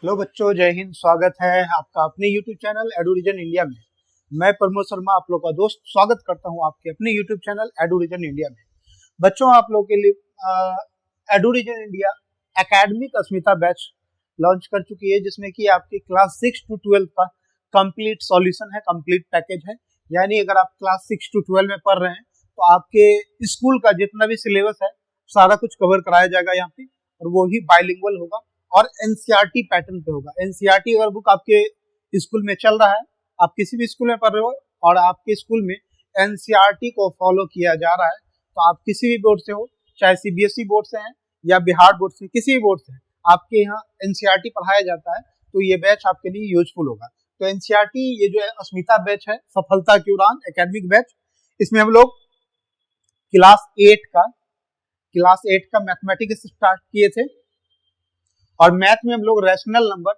Hello बच्चों, जय हिंद। स्वागत है आपका अपने यूट्यूब चैनल एडुरीजन इंडिया में। मैं प्रमोद शर्मा आप लोग का दोस्त स्वागत करता हूं आपके अपने यूट्यूब चैनल एडुरीजन इंडिया में। बच्चों, आप लोग के लिए एडुरीजन इंडिया एकेडमिक अस्मिता बैच लॉन्च कर चुकी है, जिसमें कि आपकी क्लास 6 to 12 का कंप्लीट सॉल्यूशन है, कंप्लीट पैकेज है। यानी अगर आप क्लास 6 to 12 में पढ़ रहे हैं तो आपके स्कूल का जितना भी सिलेबस है सारा कुछ कवर कराया जाएगा यहाँ पे, और वो ही बाइलिंगुअल होगा और एनसीईआरटी पैटर्न पे होगा। एनसीईआरटी अगर बुक आपके स्कूल में चल रहा है, आप किसी भी स्कूल में पढ़ रहे हो और आपके स्कूल में एनसीईआरटी को फॉलो किया जा रहा है, तो आप किसी भी बोर्ड से हो, चाहे सीबीएसई बोर्ड से हैं या बिहार बोर्ड से, किसी भी बोर्ड से आपके यहाँ एनसीईआरटी पढ़ाया जाता है, तो ये बैच आपके लिए यूजफुल होगा। तो एनसीईआरटी ये जो है अस्मिता बैच है, सफलता की उड़ान एकेडमिक बैच, इसमें हम लोग क्लास 8 का मैथमेटिक्स स्टार्ट किए थे, और मैथ में हम लोग रैशनल नंबर,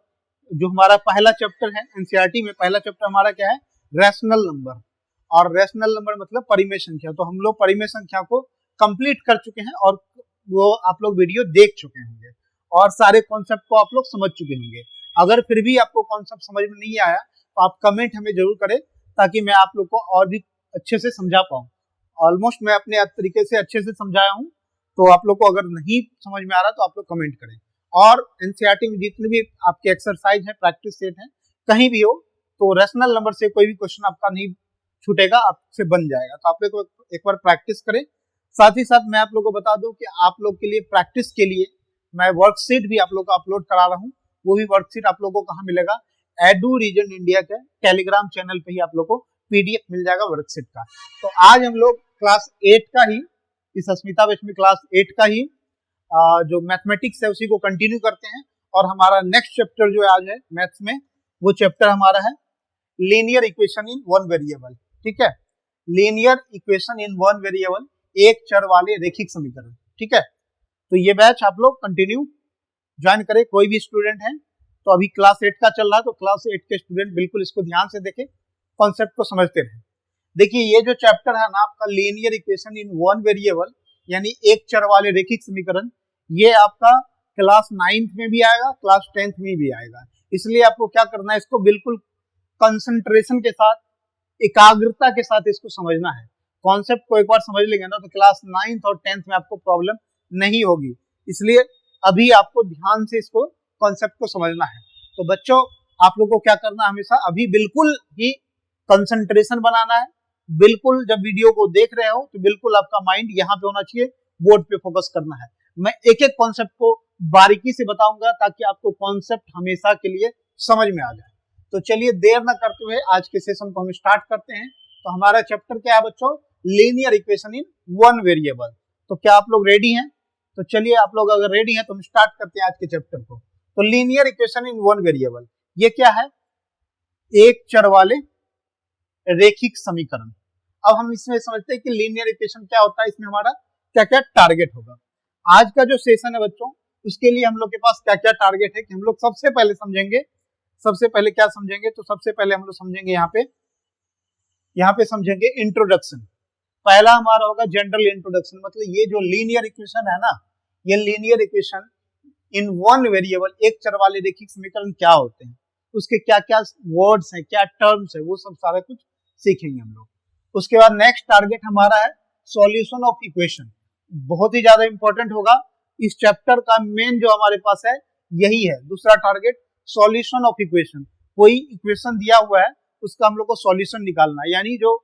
जो हमारा पहला चैप्टर है एनसीईआरटी में, पहला चैप्टर हमारा क्या है, रैशनल नंबर। और रैशनल नंबर मतलब परिमेय संख्या। तो हम लोग परिमेय संख्या को कंप्लीट कर चुके हैं और वो आप लोग वीडियो देख चुके होंगे और सारे कॉन्सेप्ट को आप लोग समझ चुके होंगे। अगर फिर भी आपको कॉन्सेप्ट समझ में नहीं आया तो आप कमेंट हमें जरूर करें, ताकि मैं आप लोग को और भी अच्छे से समझा पाऊँ। ऑलमोस्ट मैं अपने तरीके से अच्छे से समझाया हूँ, तो आप लोग को अगर नहीं समझ में आ रहा तो आप लोग कमेंट करें। और एनसीईआरटी में जितने भी आपके एक्सरसाइज है, प्रैक्टिस सेट है, कहीं भी हो तो रैशनल नंबर से कोई भी क्वेश्चन आपका नहीं छूटेगा, आपसे बन जाएगा। तो आप लोग एक बार प्रैक्टिस करें। साथ ही साथ मैं आप लोग को बता दूं कि आप लोग के लिए प्रैक्टिस के लिए मैं वर्कशीट भी आप लोग को अपलोड करा रहा हूँ। वो भी वर्कशीट आप लोगों को कहाँ मिलेगा, एडुरीजन इंडिया के टेलीग्राम चैनल पे ही आप लोग को पीडीएफ मिल जाएगा वर्कशीट का। तो आज हम लोग क्लास 8 का ही, इस अस्मिता बैच में क्लास 8 का ही जो मैथमेटिक्स है उसी को कंटिन्यू करते हैं। और हमारा नेक्स्ट चैप्टर जो आज है मैथ्स में, वो चैप्टर हमारा है linear equation in one variable. ठीक है, linear equation in one variable, एक चर वाले रैखिक समीकरण। ठीक है, तो ये बैच आप लोग कंटिन्यू ज्वाइन करें। कोई भी स्टूडेंट है तो अभी क्लास 8 का चल रहा है, तो क्लास 8 के स्टूडेंट बिल्कुल इसको ध्यान से देखें, कॉन्सेप्ट को समझते रहे। देखिए, ये जो चैप्टर है ना आपका linear equation in one variable, यानी एक चर वाले रैखिक समीकरण, ये आपका क्लास 9th में भी आएगा, क्लास 10th में भी आएगा। इसलिए आपको क्या करना है, इसको बिल्कुल कंसंट्रेशन के साथ, एकाग्रता के साथ इसको समझना है। कॉन्सेप्ट को एक बार समझ लेंगे ना तो क्लास 9th और 10th में आपको प्रॉब्लम नहीं होगी। इसलिए अभी आपको ध्यान से इसको कॉन्सेप्ट को समझना है। तो बच्चों, आप लोग को क्या करना है, हमेशा अभी बिल्कुल ही कंसंट्रेशन बनाना है। बिल्कुल जब वीडियो को देख रहे हो तो बिल्कुल आपका माइंड यहाँ पे होना चाहिए, बोर्ड पे फोकस करना है। मैं एक एक कॉन्सेप्ट को बारीकी से बताऊंगा ताकि आपको कॉन्सेप्ट हमेशा के लिए समझ में आ जाए। तो चलिए देर न करते हुए आज के सेशन को हम स्टार्ट करते हैं। तो हमारा चैप्टर क्या है बच्चों, linear equation in one variable. तो क्या आप लोग रेडी हैं? तो चलिए, आप लोग अगर रेडी हैं तो हम स्टार्ट करते हैं आज के चैप्टर को। तो linear equation in one variable ये क्या है, एक चर वाले रैखिक समीकरण। अब हम इसमें समझते हैं कि लीनियर इक्वेशन क्या होता है, इसमें हमारा क्या क्या टारगेट होगा। आज का जो सेशन है बच्चों, उसके लिए हम लोग के पास क्या क्या टारगेट है कि हम लोग सबसे पहले समझेंगे, सबसे पहले क्या समझेंगे, तो सबसे पहले हम लोग समझेंगे यहाँ पे समझेंगे इंट्रोडक्शन। पहला हमारा होगा जनरल इंट्रोडक्शन, मतलब ये जो लीनियर इक्वेशन है ना, ये linear equation in one variable, एक चर वाले रैखिक समीकरण क्या होते हैं, उसके क्या क्या वर्ड्स हैं, क्या टर्म्स है, वो सब सारा कुछ सीखेंगे हम लोग। उसके बाद नेक्स्ट टारगेट हमारा है सॉल्यूशन ऑफ इक्वेशन। बहुत ही ज्यादा इंपॉर्टेंट होगा, इस चैप्टर का मेन जो हमारे पास है यही है। दूसरा टारगेट सॉल्यूशन ऑफ इक्वेशन, कोई इक्वेशन दिया हुआ है उसका हम लोग को सॉल्यूशन निकालना है, यानी जो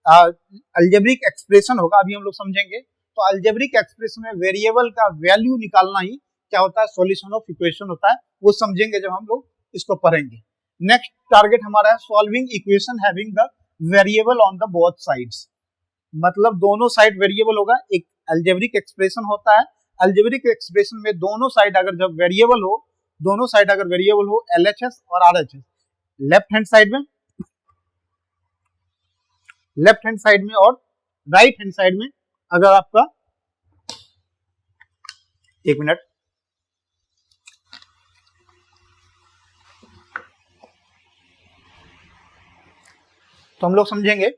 अलजेब्रिक एक्सप्रेशन होगा, अभी हम लोग समझेंगे। तो अलजेब्रिक एक्सप्रेशन में वेरिएबल का वैल्यू निकालना ही क्या होता है, सॉल्यूशन ऑफ इक्वेशन होता है। वो समझेंगे जब हम लोग इसको पढ़ेंगे। नेक्स्ट टारगेट हमारा है solving equation having the variable on the both sides, मतलब दोनों साइड वेरिएबल होगा। एक अलजेब्रिक एक्सप्रेशन होता है, अलजेब्रिक एक्सप्रेशन में दोनों साइड अगर जब वेरिएबल हो, दोनों साइड अगर वेरिएबल हो, LHS और RHS, लेफ्ट हैंड साइड में और राइट हैंड साइड में, अगर आपका, एक मिनट, तो हम लोग समझेंगे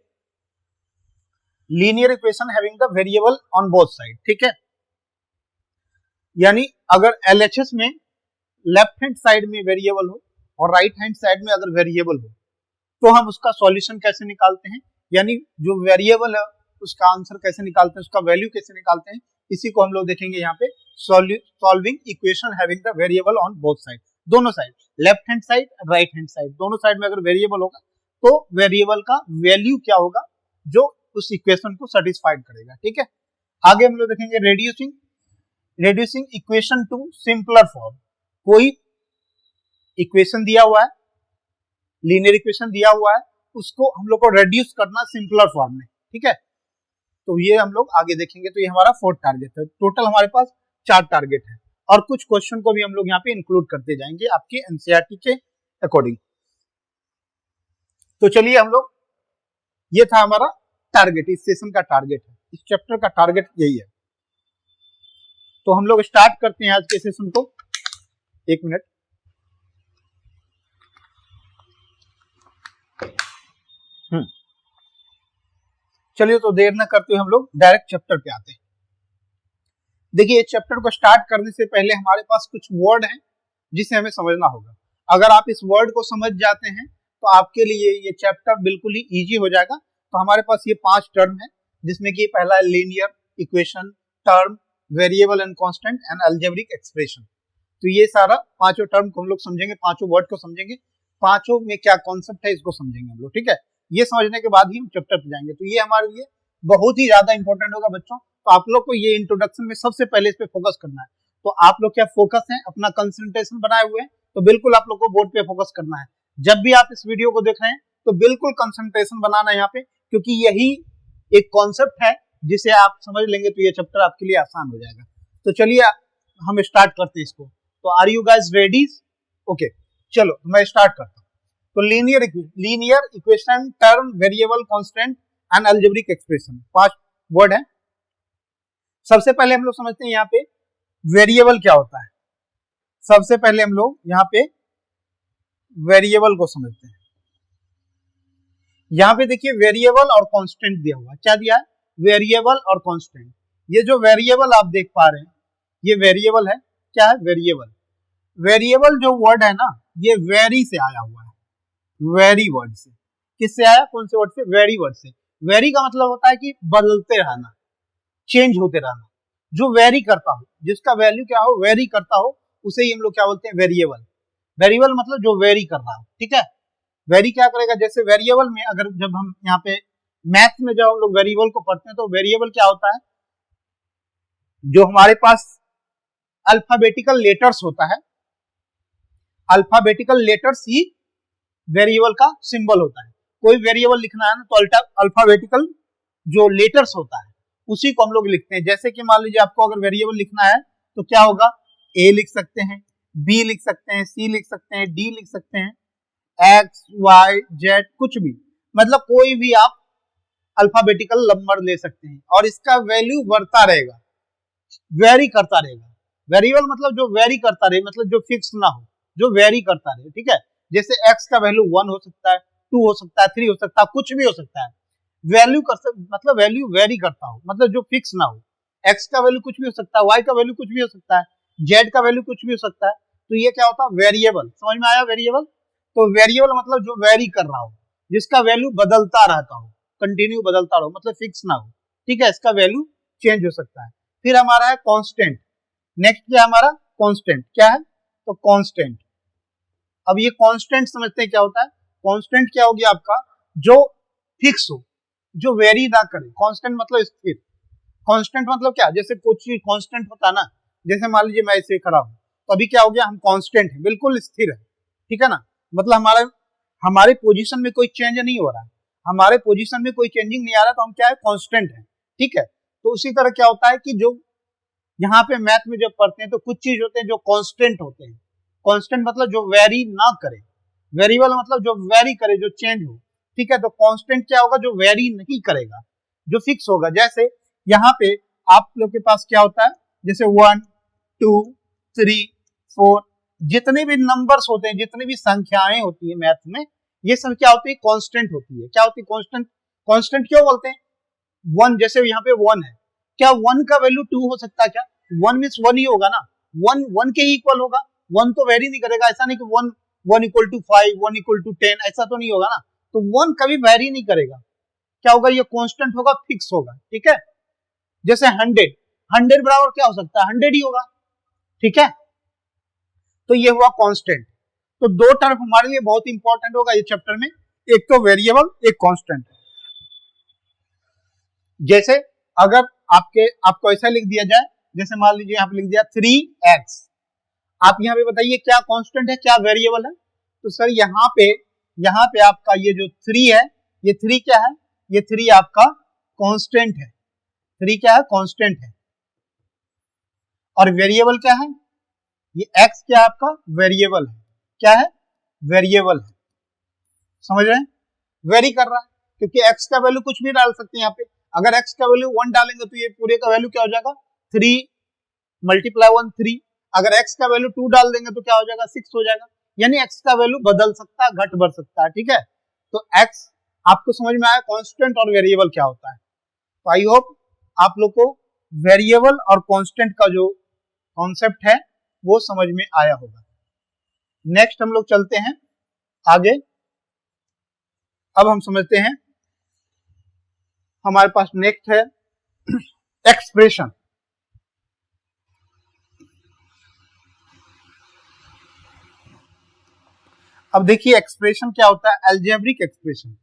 linear equation having the variable on both side. ठीक है, यानी अगर LHS में लेफ्ट हैंड साइड में वेरिएबल हो और राइट हैंड साइड में अगर वेरिएबल हो तो हम उसका सॉल्यूशन कैसे निकालते हैं, यानी जो वेरिएबल है उसका आंसर कैसे निकालते हैं, उसका वैल्यू कैसे निकालते हैं, इसी को हम लोग देखेंगे यहाँ पे solving equation having the variable on both side, दोनों side, left hand side right hand side, दोनों साइड में अगर वेरिएबल होगा तो वेरिएबल का वैल्यू क्या होगा जो उस इक्वेशन को सेटिस्फाइड करेगा। ठीक है, आगे हम लोग देखेंगे reducing equation two simpler form. कोई इक्वेशन दिया हुआ है, लीनियर इक्वेशन दिया हुआ है, उसको हम लोग को रेड्यूस करना सिंपलर फॉर्म में। ठीक है, तो ये हम लोग आगे देखेंगे। तो ये हमारा 4th टारगेट है। टोटल हमारे पास 4 टारगेट है और कुछ क्वेश्चन को भी हम लोग यहाँ पे इंक्लूड करते जाएंगे आपके एनसीईआरटी के अकॉर्डिंग। तो चलिए हम लोग, ये था हमारा टारगेट, इस सेशन का टारगेट है, इस चैप्टर का टारगेट यही है। तो हम लोग स्टार्ट करते हैं आज के सेशन को। 1 मिनट। चलिए, तो देर न करते हुए हम लोग डायरेक्ट चैप्टर पे आते हैं। देखिए, चैप्टर को स्टार्ट करने से पहले हमारे पास कुछ वर्ड हैं जिसे हमें समझना होगा। अगर आप इस वर्ड को समझ जाते हैं तो आपके लिए ये चैप्टर बिल्कुल ही इजी हो जाएगा। तो हमारे पास ये 5 टर्म है, जिसमें कि पहला है linear equation, term, variable and constant and algebraic expression. तो ये सारा 5 टर्म को हम लोग समझेंगे, 5 वर्ड को समझेंगे, 5 में क्या कॉन्सेप्ट है इसको समझेंगे हम लोग। ठीक है, ये समझने के बाद ही हम चैप्टर पे जाएंगे। तो ये हमारे लिए बहुत ही ज्यादा इंपॉर्टेंट होगा बच्चों। तो आप लोग को ये इंट्रोडक्शन में सबसे पहले इस पे फोकस करना है। तो आप लोग क्या फोकस है, अपना कंसंट्रेशन बनाए हुए हैं, तो बिल्कुल आप लोग को बोर्ड पे फोकस करना है। जब भी आप इस वीडियो को देख रहे हैं तो बिल्कुल कंसंट्रेशन बनाना है यहाँ पे, क्योंकि यही एक कॉन्सेप्ट है जिसे आप समझ लेंगे तो ये चैप्टर आपके लिए आसान हो जाएगा। तो चलिए हम स्टार्ट करते हैं इसको। तो are you guys ready? Okay, चलो मैं स्टार्ट करता हूँ। तो linear equation, term, variable, constant and algebraic expression, 5 word है। सबसे पहले हम लोग समझते हैं यहाँ पे वेरिएबल क्या होता है। सबसे पहले हम लोग यहाँ पे वेरिएबल को समझते हैं। यहाँ पे देखिए वेरिएबल और कांस्टेंट दिया हुआ है। क्या दिया है? वेरिएबल और कांस्टेंट। ये जो वेरिएबल आप देख पा रहे हैं ये वेरिएबल है। क्या है? वेरिएबल। वेरिएबल जो वर्ड है ना, ये वेरी से आया हुआ है, वेरी वर्ड से। किससे आया? कौन से वर्ड से? वेरी वर्ड से। वेरी का मतलब होता है कि बदलते रहना, चेंज होते रहना, जो वेरी करता हो, जिसका वैल्यू क्या हो, वेरी करता हो, उसे ही हम लोग क्या बोलते हैं? वेरिएबल। वेरिएबल मतलब जो वेरी कर रहा हो। ठीक है, वेरी क्या करेगा? जैसे वेरिएबल में अगर जब हम यहाँ पे मैथ में जब हम लोग वेरिएबल को पढ़ते हैं तो वेरिएबल क्या होता है? जो हमारे पास अल्फाबेटिकल लेटर्स होता है, अल्फाबेटिकल लेटर्स ही वेरिएबल का सिंबल होता है। कोई वेरिएबल लिखना है ना तो अल्फाबेटिकल जो लेटर्स होता है उसी को हम लोग लिखते हैं। जैसे कि मान लीजिए आपको अगर वेरिएबल लिखना है तो क्या होगा? ए लिख सकते हैं, बी लिख सकते हैं, सी लिख सकते हैं, डी लिख सकते हैं, एक्स, वाई, जेड, कुछ भी, मतलब कोई भी आप अल्फाबेटिकल नंबर ले सकते हैं और इसका वैल्यू बढ़ता रहेगा, वेरी करता रहेगा। वेरिएबल मतलब जो वेरी करता रहे, मतलब जो फिक्स ना हो, जो वेरी करता रहे। ठीक है, जैसे x का वैल्यू 1 हो सकता है, 2 हो सकता है, 3 हो सकता है, कुछ भी हो सकता है। वैल्यू मतलब वैल्यू वेरी करता हो, मतलब जो फिक्स ना हो। x का वैल्यू कुछ भी हो सकता है, y का वैल्यू कुछ भी हो सकता है, z का वैल्यू कुछ भी हो सकता है। तो ये क्या होता है? वेरिएबल। समझ में आया? वेरिएबल। तो वेरिएबल मतलब जो वेरी कर रहा हो, जिसका वैल्यू बदलता रहता हो, कंटिन्यू बदलता रहो, मतलब फिक्स ना हो। ठीक है, इसका वैल्यू चेंज हो सकता है। फिर हमारा है कांस्टेंट। नेक्स्ट क्या हमारा? कांस्टेंट। क्या है? तो कांस्टेंट। अब ये कांस्टेंट समझते हैं क्या होता है? कांस्टेंट क्या हो गया आपका? जो फिक्स हो, जो वेरी ना करे। कांस्टेंट मतलब स्थिर। कांस्टेंट मतलब क्या? जैसे कुछ चीज कांस्टेंट होता है ना, जैसे मान लीजिए मैं ऐसे खड़ा हूं तो अभी क्या हो गया? हम कांस्टेंट है, बिल्कुल स्थिर है। ठीक है ना, मतलब हमारे पोजीशन में कोई चेंज नहीं हो रहा है, हमारे पोजीशन में कोई चेंजिंग नहीं आ रहा, तो हम क्या है? कांस्टेंट है। ठीक है, तो उसी तरह क्या होता है कि जो यहाँ पे मैथ में जब पढ़ते हैं तो कुछ चीज होते हैं जो कांस्टेंट होते हैं। कांस्टेंट मतलब जो वेरी ना करे, वेरिएबल मतलब जो वेरी करे, जो चेंज हो। ठीक है, तो कांस्टेंट क्या होगा? जो वेरी नहीं करेगा, जो फिक्स होगा। जैसे यहाँ पे आप लोग के पास क्या होता है? जैसे 1, 2, 3, 4, जितने भी नंबर्स होते हैं, जितनी भी संख्याएं होती है मैथ में, ये सब क्या होती है? कांस्टेंट होती है। क्या होती है? कांस्टेंट। कांस्टेंट क्यों बोलते हैं? 1, जैसे यहाँ पे 1 है, क्या 1 का वैल्यू 2 हो सकता है? क्या 1 मीन्स 1 ही होगा ना, 1 1 के ही इक्वल होगा। वन तो वेरी नहीं करेगा, ऐसा नहीं कि one one equal to 5, 1 equal to 10, ऐसा तो नहीं होगा ना। तो वन कभी वेरी नहीं करेगा, क्या होगा, ये कांस्टेंट होगा, फिक्स होगा, ठीक है। जैसे 100 बराबर क्या हो सकता है, 100 ही होगा, ठीक है। तो ये हुआ कांस्टेंट। तो दो टर्म हमारे लिए बहुत इंपॉर्टेंट होगा ये चैप्टर में, एक तो वेरिएबल, एक कांस्टेंट। जैसे अगर आपको ऐसा लिख दिया जाए, जैसे मान लीजिए यहाँ पे लिख दिया 3x, आप यहाँ पे बताइए क्या कांस्टेंट है, क्या वेरिएबल है। तो सर यहाँ पे आपका ये जो 3 है, ये 3 क्या है, ये 3 आपका कांस्टेंट है, 3 क्या है, कांस्टेंट है। और वेरिएबल क्या है, ये x क्या है आपका, वेरिएबल है, क्या है, वेरिएबल है, समझ रहे हैं, वेरी कर रहा है, क्योंकि x का वैल्यू कुछ भी डाल सकते हैं यहाँ पे। अगर x का वैल्यू 1 डालेंगे तो ये पूरे का वैल्यू क्या हो जाएगा, 3 मल्टीप्लाई 1 3। अगर x का वैल्यू 2 डाल देंगे तो क्या हो जाएगा, 6 हो जाएगा। यानी x का वैल्यू बदल सकता है, घट बढ़ सकता है, ठीक है। तो x आपको समझ में आया कांस्टेंट और वेरिएबल क्या होता है। तो आई होप आप लोग को वेरिएबल और कांस्टेंट का जो कॉन्सेप्ट है वो समझ में आया होगा। नेक्स्ट हम लोग चलते हैं आगे। अब हम समझते हैं, हमारे पास नेक्स्ट है एक्सप्रेशन। अब देखिए एक्सप्रेशन क्या होता है, अलजेब्रिक एक्सप्रेशन।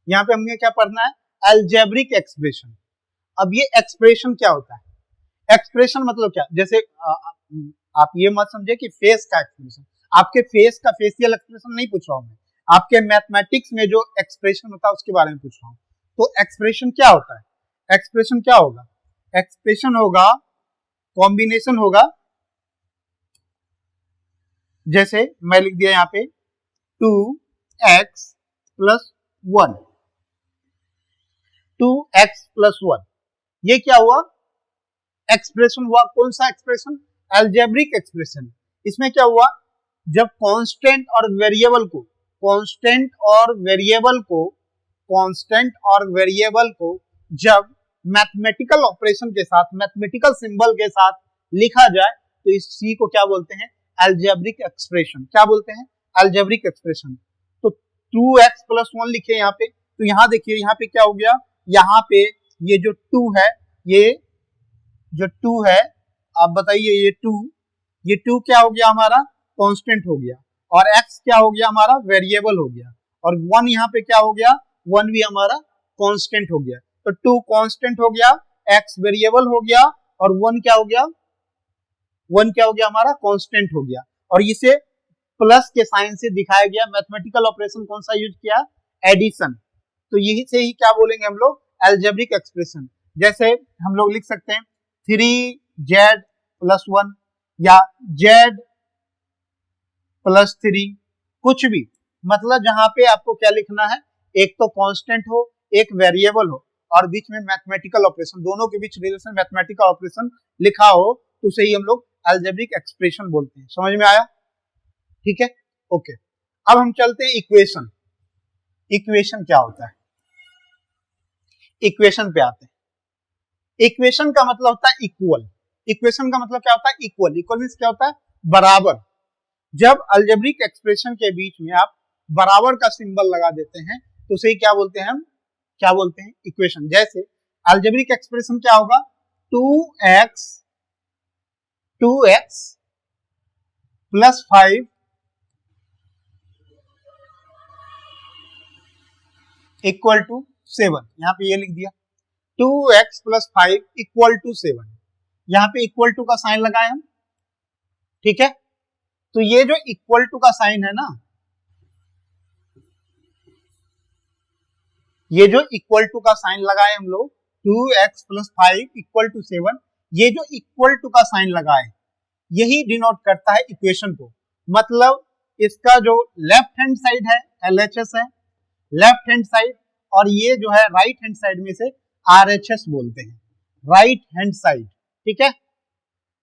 यहाँ पे हमें क्या पढ़ना है, अलजेब्रिक एक्सप्रेशन। अब ये एक्सप्रेशन क्या होता है, एक्सप्रेशन मतलब क्या, जैसे आप ये मत समझे कि फेस का एक्सप्रेशन, आपके फेस का फेशियल एक्सप्रेशन नहीं पूछ रहा हूं मैं, आपके मैथमेटिक्स में जो एक्सप्रेशन होता है उसके बारे में पूछ रहा हूं। तो एक्सप्रेशन क्या होता है, एक्सप्रेशन क्या होगा, एक्सप्रेशन होगा, कॉम्बिनेशन होगा। जैसे मैं लिख दिया यहाँ पे 2x प्लस 1, 2x प्लस 1, ये क्या हुआ, एक्सप्रेशन हुआ। कौन सा एक्सप्रेशन, अलजेब्रिक एक्सप्रेशन। इसमें क्या हुआ, जब कांस्टेंट और वेरिएबल को, कांस्टेंट और वेरिएबल को, कांस्टेंट और वेरिएबल को जब मैथमेटिकल ऑपरेशन के साथ, मैथमेटिकल सिंबल के साथ लिखा जाए तो इसी को क्या बोलते हैं, अलजेब्रिक एक्सप्रेशन। क्या बोलते हैं, अलजेब्रिक एक्सप्रेशन। तो 2x प्लस 1 लिखे यहाँ पे, तो यहाँ देखिए यहाँ पे क्या हो गया, यहाँ पे ये जो 2 है, ये जो 2 है, आप बताइए ये 2 क्या हो गया हमारा, कांस्टेंट हो गया, और x क्या हो गया हमारा, वेरिएबल हो गया, और 1 यहाँ पे क्या हो गया, 1 भी हमारा कांस्टेंट हो गया। तो 2 कांस्टेंट हो गया, x वेरिएबल हो गया, और 1 क्या हो गया, 1 क्या हो गया हमारा, कांस्टेंट हो गया। और इसे प्लस के साइन से दिखाया गया। मैथमेटिकल ऑपरेशन कौन सा यूज किया, एडिशन। तो यही से ही क्या बोलेंगे हम लोग, अलजेब्रिक एक्सप्रेशन। जैसे हम लोग लिख सकते हैं 3z प्लस 1 या z प्लस 3, कुछ भी, मतलब जहां पे आपको क्या लिखना है, एक तो कांस्टेंट हो, एक वेरिएबल हो, और बीच में मैथमेटिकल ऑपरेशन, दोनों के बीच रिलेशन मैथमेटिकल ऑपरेशन लिखा हो, तो उसे ही हम लोग अलजेब्रिक एक्सप्रेशन बोलते हैं। समझ में आया, ठीक है, ओके। अब हम चलते हैं इक्वेशन। इक्वेशन क्या होता है, इक्वेशन पे आते हैं। इक्वेशन का मतलब होता है इक्वल। इक्वेशन का मतलब क्या होता है, इक्वल। इक्वल मींस क्या होता है, बराबर। जब अलजेब्रिक एक्सप्रेशन के बीच में आप बराबर का सिंबल लगा देते हैं तो उसे क्या बोलते हैं, हम क्या बोलते हैं, इक्वेशन। जैसे अलजेब्रिक एक्सप्रेशन क्या होगा, 2x प्लस 5 इक्वल टू 7। यहाँ पे ये लिख दिया 2x प्लस 5 इक्वल टू 7। यहाँ पे इक्वल टू का साइन लगाए हम, ठीक है। तो ये जो इक्वल टू का साइन है ना, ये जो इक्वल टू का साइन लगाए हम लोग, 2x प्लस 5 इक्वल टू 7, ये जो इक्वल टू का साइन लगाए यही डिनोट करता है इक्वेशन को। मतलब इसका जो लेफ्ट हैंड साइड है LHS है, लेफ्ट हैंड साइड, और ये जो है राइट हैंड साइड में से RHS बोलते हैं, राइट हैंड साइड, ठीक है।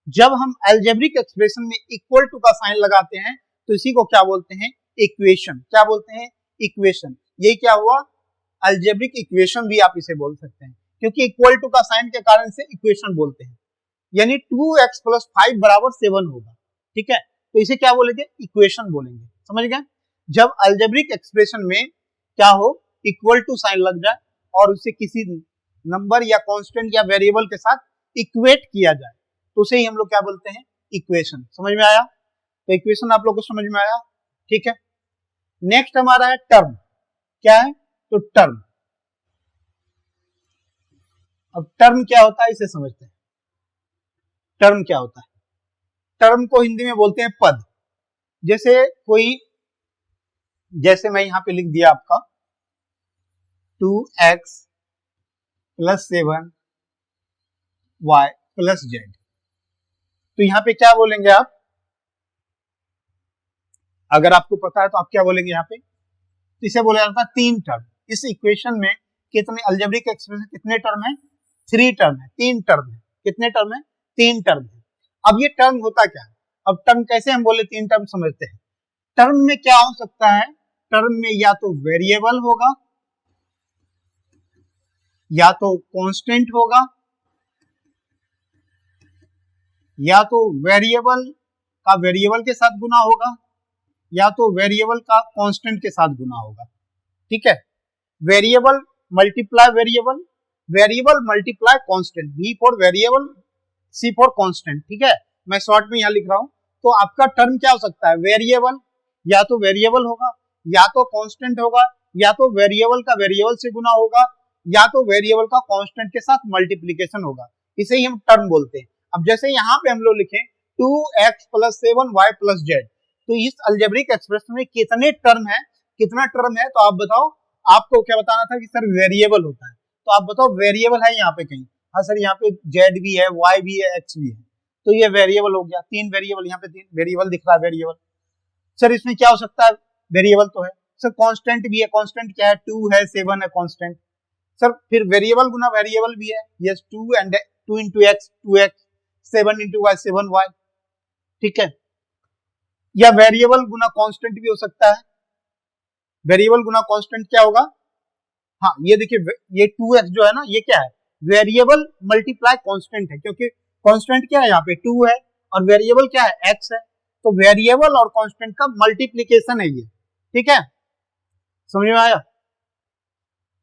जब हम अलजेब्रिक एक्सप्रेशन में इक्वल टू का साइन लगाते हैं तो इसी को क्या बोलते हैं, इक्वेशन। क्या बोलते हैं, इक्वेशन। ये क्या हुआ, अलजेब्रिक इक्वेशन भी आप इसे बोल सकते हैं, क्योंकि इक्वल टू का साइन के कारण से इक्वेशन बोलते हैं। यानी 2x प्लस 5 बराबर 7 होगा, ठीक है। तो इसे क्या बोलेंगे, इक्वेशन बोलेंगे। समझ गए? जब अलजेब्रिक एक्सप्रेशन में क्या हो, इक्वल टू साइन लग जाए और उसे किसी नंबर या कांस्टेंट या वेरिएबल के साथ इक्वेट किया जाए तो उसे ही हम लोग क्या बोलते हैं, इक्वेशन। समझ में आया? तो इक्वेशन आप लोग को समझ में आया, ठीक है। नेक्स्ट हमारा है टर्म। क्या है? तो टर्म। अब टर्म क्या होता है इसे समझते हैं। टर्म क्या होता है? टर्म को हिंदी में बोलते हैं पद। जैसे कोई, जैसे मैं यहां पे लिख दिया आपका 2x + 7y + z, तो यहां पे क्या बोलेंगे आप? अगर आपको पता है तो आप क्या बोलेंगे यहाँ पे? तो इसे बोला जाता है तीन टर्म। इस इक्वेशन में कितने अलजेब्रिक एक्सप्रेशन कितने टर्म है? 3 टर्म है, 3 टर्म है। कितने टर्म है? 3 टर्म है। अब ये टर्म होता क्या है? अब टर्म कैसे हम बोले 3 टर्म समझते हैं। टर्म में क्या हो सकता है? टर्म में या तो वेरिएबल होगा, या तो कांस्टेंट होगा, या तो वेरिएबल का वेरिएबल के साथ गुना होगा, या तो वेरिएबल का कांस्टेंट के साथ गुना होगा। ठीक है? Variable multiply variable, variable multiply constant, V for variable, C for constant. ठीक है, मैं शॉर्ट में यहां लिख रहा हूं। तो आपका टर्म क्या हो सकता है? वेरिएबल, या तो वेरिएबल होगा, या तो कांस्टेंट होगा, या तो वेरिएबल का वेरिएबल से गुना होगा, या तो वेरिएबल का कांस्टेंट के साथ मल्टीप्लीकेशन होगा। इसे ही हम टर्म बोलते हैं। अब जैसे यहाँ पे हम लोग लिखें 2x + 7y + z, तो इस अलजेब्रिक एक्सप्रेशन में कितने टर्म है, कितना टर्म है? तो आप बताओ। आपको क्या बताना था कि सर वेरिएबल होता है, तो आप बताओ वेरिएबल है यहाँ पे कहीं? हाँ सर, यहाँ पे z भी है, y भी है, x भी है, तो ये वेरिएबल हो गया। 3 वेरिएबल, यहाँ पे 3 वेरिएबल दिख रहा है, वेरिएबल। सर इसमें क्या हो सकता है? वेरिएबल तो है। सर कांस्टेंट भी है, कांस्टेंट क्या है? 2 है, 7 है कांस्टेंट। सर फिर वेरिएबल गुना वेरिएबल भी है, yes 2 and 2 × x 2x, 7 × y 7y। ठीक है? या वेरिएबल गुना कांस्टेंट भी हो सकता है। वेरिएबल गुना कांस्टेंट क्या होगा? हाँ, ये देखिए, ये 2x जो है ना, ये क्या है? वेरिएबल मल्टीप्लाई कांस्टेंट है, क्योंकि कांस्टेंट क्या है यहाँ पे? 2 है, और वेरिएबल क्या है? x है। तो वेरिएबल और कांस्टेंट का मल्टीप्लीकेशन है ये। ठीक है, समझ में आया?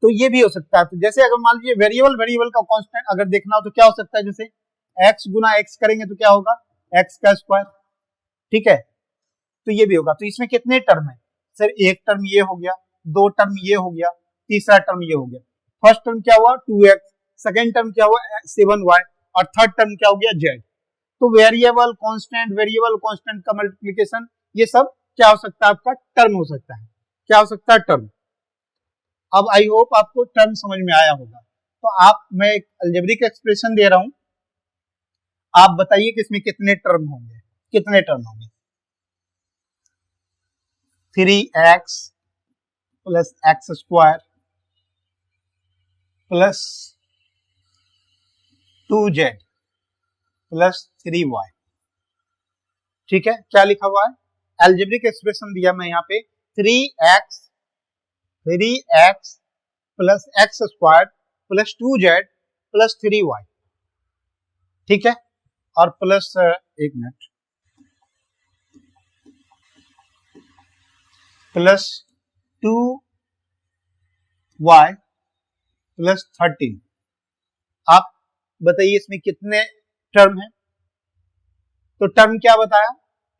तो ये भी हो सकता है। तो जैसे अगर मान लीजिए वेरिएबल वेरिएबल का कांस्टेंट अगर देखना हो तो क्या हो सकता है? जैसे x गुना x करेंगे तो क्या होगा? x का स्क्वायर। ठीक है, तो ये भी होगा। तो इसमें कितने टर्म है? सर एक टर्म ये हो गया, 2 टर्म ये हो गया, तीसरा टर्म ये हो गया। फर्स्ट टर्म क्या हुआ? 2x, सेकेंड टर्म क्या हुआ? 7y, और थर्ड टर्म क्या हो गया? z। तो वेरिएबल कांस्टेंट, वेरिएबल कांस्टेंट का मल्टीप्लिकेशन, ये सब क्या हो सकता है? आपका टर्म हो सकता है। क्या हो सकता है? टर्म। अब आई होप आपको टर्म समझ में आया होगा। तो मैं एक अलजेब्रिक एक्सप्रेशन दे रहा हूं, आप बताइए कि इसमें कितने टर्म होंगे? कितने टर्म होंगे? 3x + x² + 2z + 3y। ठीक है, क्या लिखा हुआ है? अलजेब्रिक एक्सप्रेशन दिया मैं यहाँ पे 3x + x² + 2z + 3y। ठीक है, और प्लस एक मिनट, + 2y + 13। आप बताइए इसमें कितने टर्म है? तो टर्म क्या बताया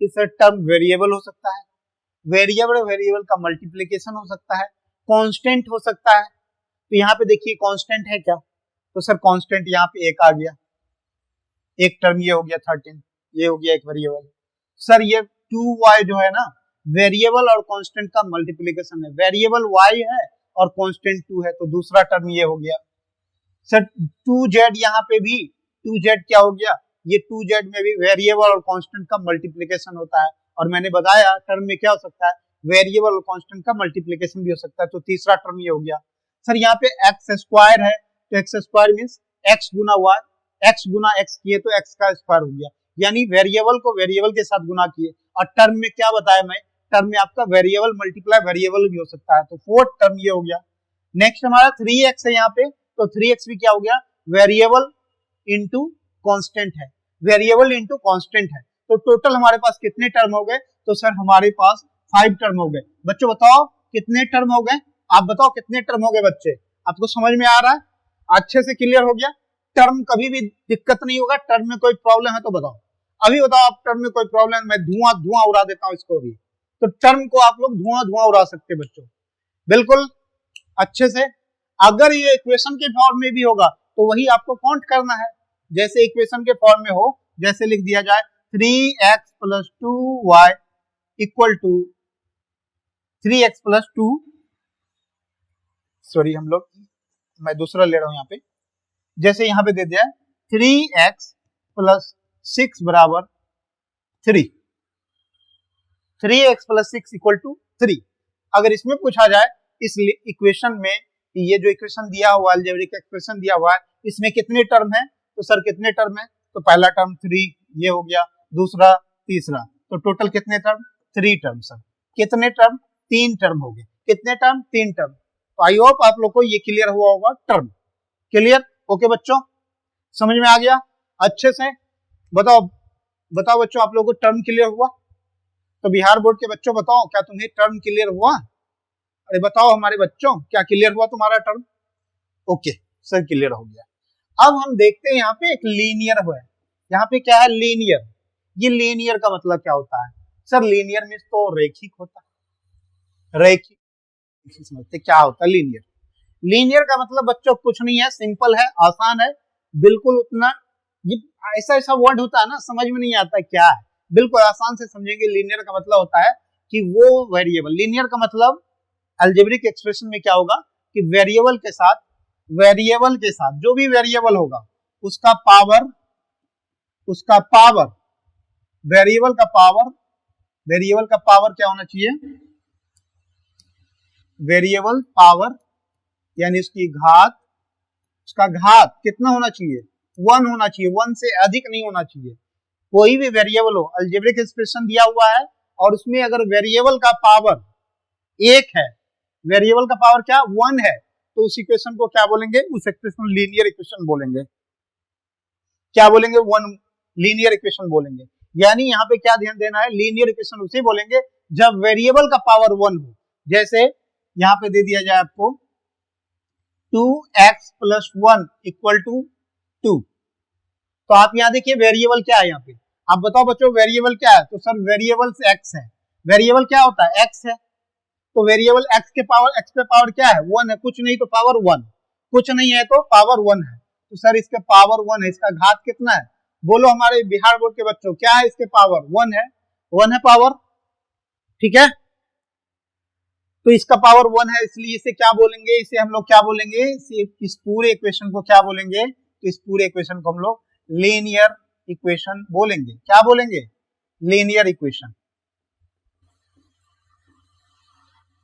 कि सर टर्म वेरिएबल हो सकता है, वेरिएबल वेरिएबल का मल्टीप्लिकेशन हो सकता है, कांस्टेंट हो सकता है। तो यहाँ पे देखिए कांस्टेंट है क्या? तो सर कांस्टेंट यहाँ पे एक आ गया, एक टर्म ये हो गया 13, ये हो गया एक वेरिएबल। सर ये 2y जो है ना, वेरिएबल और कांस्टेंट का मल्टीप्लिकेशन है, वेरिएबल y है और कांस्टेंट 2 है, तो दूसरा टर्म ये हो गया। सर 2z यहाँ पे भी 2z क्या हो गया? ये 2z में भी वेरिएबल और कांस्टेंट का मल्टीप्लिकेशन होता है, और मैंने बताया टर्म में क्या हो सकता है? वेरिएबल और कांस्टेंट का मल्टीप्लिकेशन भी हो सकता है, तो तीसरा टर्म ये हो गया। सर यहाँ पे x² है, तो x² मींस x गुना y, x गुना x किए तो x का स्क्वायर हो गया, यानी वेरिएबल को वेरिएबल के साथ गुना किए। और टर्म में क्या बताया मैं? टर्म में आपका वेरिएबल मल्टीप्लाई वेरिएबल भी हो सकता है, तो फोर्थ टर्म ये हो गया। नेक्स्ट हमारा 3x है यहाँ पे, तो 3x भी क्या हो गया? वेरिएबल इंटू कांस्टेंट है, वेरिएबल इंटू कांस्टेंट है, तो टोटल हमारे पास कितने टर्म हो गए? तो सर हमारे पास 5 टर्म हो गए। बच्चों बताओ कितने टर्म हो गए? आप बताओ कितने टर्म हो गए बच्चे? आपको समझ में आ रहा है? अच्छे से क्लियर हो गया? टर्म कभी भी दिक्कत नहीं होगा। टर्म में कोई प्रॉब्लम है तो बताओ, अभी बताओ आप टर्म में कोई प्रॉब्लम? मैं धुआं धुआं उड़ा देता हूं इसको भी। तो टर्म को आप लोग धुआं धुआं उड़ा सकते हैं बच्चों, बिल्कुल अच्छे से। अगर ये इक्वेशन के फॉर्म में भी होगा तो वही आपको काउंट करना है, जैसे इक्वेशन के फॉर्म में हो। जैसे लिख दिया जाए 3x + 2y equal to 3x + 2, sorry मैं दूसरा ले रहा हूं यहाँ पे। जैसे यहाँ पे दे दिया है 3x + 6 बराबर 3, 3x + 6 इक्वल टू 3। अगर इसमें पूछा जाए इस इक्वेशन में, ये जो इक्वेशन दिया हुआ है, अलजेब्रिक एक्सप्रेशन दिया हुआ है, इसमें कितने टर्म है? तो सर कितने टर्म है? तो पहला टर्म 3 ये हो गया, दूसरा, तीसरा, तो टोटल कितने टर्म? 3 टर्म। सर कितने टर्म? 3 टर्म हो गए। कितने टर्म? 3 टर्म। तो आई होप आप लोग को ये क्लियर हुआ होगा टर्म। क्लियर? ओके बच्चों, समझ में आ गया अच्छे से? बताओ बताओ बच्चों, आप लोगों को टर्म क्लियर हुआ? तो बिहार बोर्ड के बच्चों बताओ, क्या तुम्हें टर्म क्लियर हुआ? अरे बताओ हमारे बच्चों, क्या क्लियर हुआ तुम्हारा टर्म? ओके सर क्लियर हो गया। अब हम देखते हैं यहाँ पे एक लीनियर हुआ है। यहाँ पे क्या है? लीनियर। ये लीनियर का मतलब क्या होता है? सर लीनियर मीन्स तो रेखिक होता है। रेखिक समझते क्या होता है लीनियर? लीनियर का मतलब बच्चों कुछ नहीं है, सिंपल है, आसान है, बिल्कुल उतना। ये ऐसा ऐसा वर्ड होता है ना, समझ में नहीं आता क्या है, बिल्कुल आसान से समझेंगे। लीनियर का मतलब होता है कि वो वेरिएबल, लीनियर का मतलब अलजेब्रिक एक्सप्रेशन में क्या होगा कि वेरिएबल के साथ जो भी वेरिएबल होगा उसका पावर, वेरिएबल का पावर क्या होना चाहिए? वेरिएबल पावर यानी उसका घात कितना होना चाहिए? 1 होना चाहिए, 1 से अधिक नहीं होना चाहिए। कोई भी वेरिएबल हो, अलजेब्रिक एक्सप्रेशन दिया हुआ है और उसमें अगर वेरिएबल का पावर 1 है, वेरिएबल का पावर क्या 1 है, तो उस इक्वेशन को क्या बोलेंगे? उस इक्वेशन को लीनियर इक्वेशन बोलेंगे। क्या बोलेंगे? 1 लीनियर इक्वेशन बोलेंगे। यानी यहाँ पे क्या ध्यान देना है? लीनियर इक्वेशन उसे बोलेंगे जब वेरिएबल का पावर 1 हो। जैसे यहाँ पे दे दिया जाए आपको 2x + 1 इक्वल टू 2, तो आप यहाँ देखिए वेरिएबल क्या है यहाँ पे। आप बताओ बच्चों वेरिएबल क्या है? तो सर वेरिएबल x है। वेरिएबल क्या होता है? x है। तो वेरिएबल x पे पावर क्या है? 1 है। कुछ नहीं तो पावर 1, कुछ नहीं है तो पावर 1 है। तो सर इसके पावर 1 है, इसका घात कितना है? बोलो हमारे बिहार बोर्ड के बच्चों, क्या है इसके पावर? 1 है, 1 है पावर, ठीक है। तो इसका पावर 1 है, इसलिए इसे क्या बोलेंगे? इसे हम लोग क्या बोलेंगे? इस पूरे इक्वेशन को क्या बोलेंगे? तो इस पूरे इक्वेशन को हम लोग लीनियर इक्वेशन बोलेंगे। क्या बोलेंगे? Linear equation.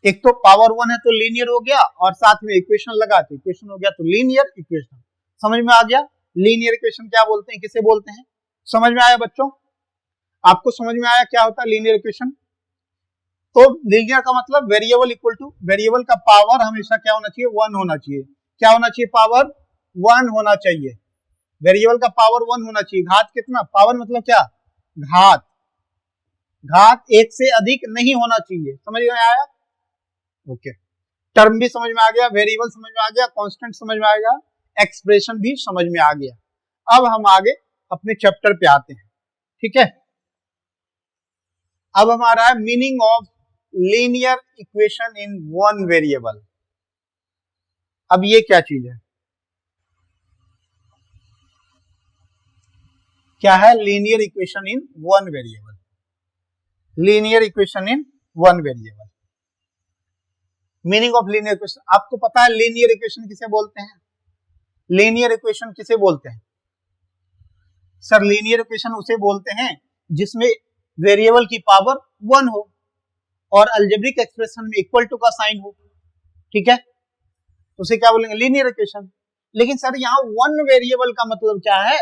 एक तो पावर 1 है तो लीनियर हो गया, और साथ में इक्वेशन लगा तो इक्वेशन हो गया, तो लीनियर इक्वेशन। समझ में आ गया? लीनियर इक्वेशन क्या बोलते हैं, किसे बोलते हैं? समझ में आया बच्चों? आपको समझ में आया क्या होता है लीनियर इक्वेशन? तो लीनियर का मतलब वेरिएबल इक्वल टू, वेरिएबल का पावर हमेशा क्या होना चाहिए? 1 होना चाहिए। क्या होना चाहिए? पावर 1 होना चाहिए। वेरिएबल का पावर 1 होना चाहिए। घात कितना? पावर मतलब क्या? घात 1 से अधिक नहीं होना चाहिए। समझ में आया? ओके, टर्म भी समझ में आ गया, वेरिएबल समझ में आ गया, कांस्टेंट समझ में आ गया, एक्सप्रेशन भी समझ में आ गया। अब हम आगे अपने चैप्टर पे आते हैं, ठीक है। अब हमारा है meaning of linear equation in one variable. अब ये क्या चीज है? क्या है? Linear equation in one variable. Linear equation in one variable, meaning of linear equation. आपको पता है लीनियर इक्वेशन किसे बोलते हैं? लीनियर इक्वेशन किसे बोलते हैं? सर लीनियर इक्वेशन उसे बोलते हैं जिसमें वेरिएबल की पावर 1 हो और अलजेब्रिक एक्सप्रेशन में इक्वल टू का साइन हो, ठीक है, तो उसे क्या बोलेंगे? Linear equation. लेकिन सर यहाँ 1 वेरिएबल का मतलब क्या है?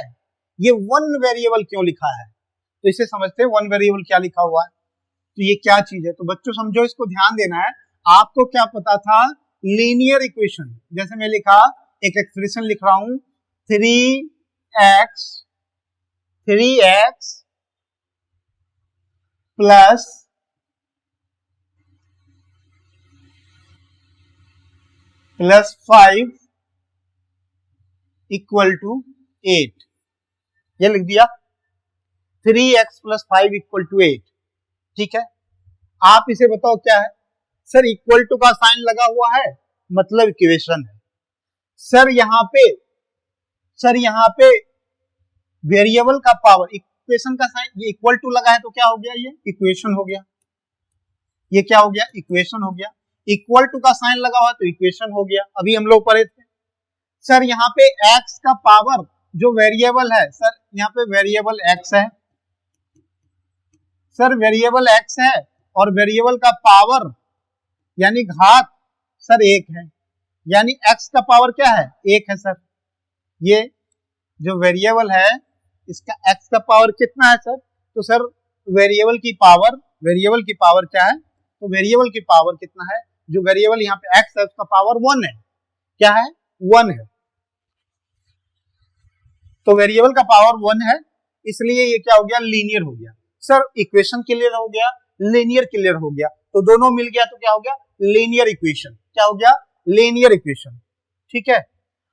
ये 1 वेरिएबल क्यों लिखा है? तो इसे समझते हैं 1 वेरिएबल क्या लिखा हुआ है, तो ये क्या चीज है। तो बच्चों समझो, इसको ध्यान देना है। आपको क्या पता था? लीनियर इक्वेशन, जैसे मैं लिखा एक एक्सप्रेशन लिख रहा हूं 3x प्लस 5 इक्वल टू 8, ये लिख दिया। 3x प्लस 5 इक्वल टू 8, ठीक है। आप इसे बताओ क्या है सर, इक्वल टू का साइन लगा हुआ है मतलब इक्वेशन है। सर यहाँ पे वेरिएबल का पावर, इक्वेशन का साइन, ये इक्वल टू लगा है तो क्या हो गया, ये इक्वेशन हो गया। ये क्या हो गया, इक्वेशन हो गया। इक्वल टू का साइन लगा हुआ तो इक्वेशन हो गया, अभी हम लोग पढ़े थे। सर यहाँ पे x का पावर जो वेरिएबल है, सर यहाँ पे वेरिएबल x है, सर वेरिएबल x है और वेरिएबल का पावर यानी घात सर 1 है, यानी x का पावर क्या है, 1 है सर। ये जो वेरिएबल है इसका x का पावर कितना है सर, तो सर वेरिएबल की पावर क्या है, तो वेरिएबल की पावर कितना है, जो वेरिएबल यहाँ पे x है उसका पावर 1 है, क्या है 1 है। तो वेरिएबल का पावर 1 है, इसलिए ये क्या हो गया, लीनियर हो गया। सर इक्वेशन क्लियर हो गया, लीनियर क्लियर हो गया, तो दोनों मिल गया तो क्या हो गया, लीनियर इक्वेशन। क्या हो गया, लीनियर इक्वेशन, ठीक है।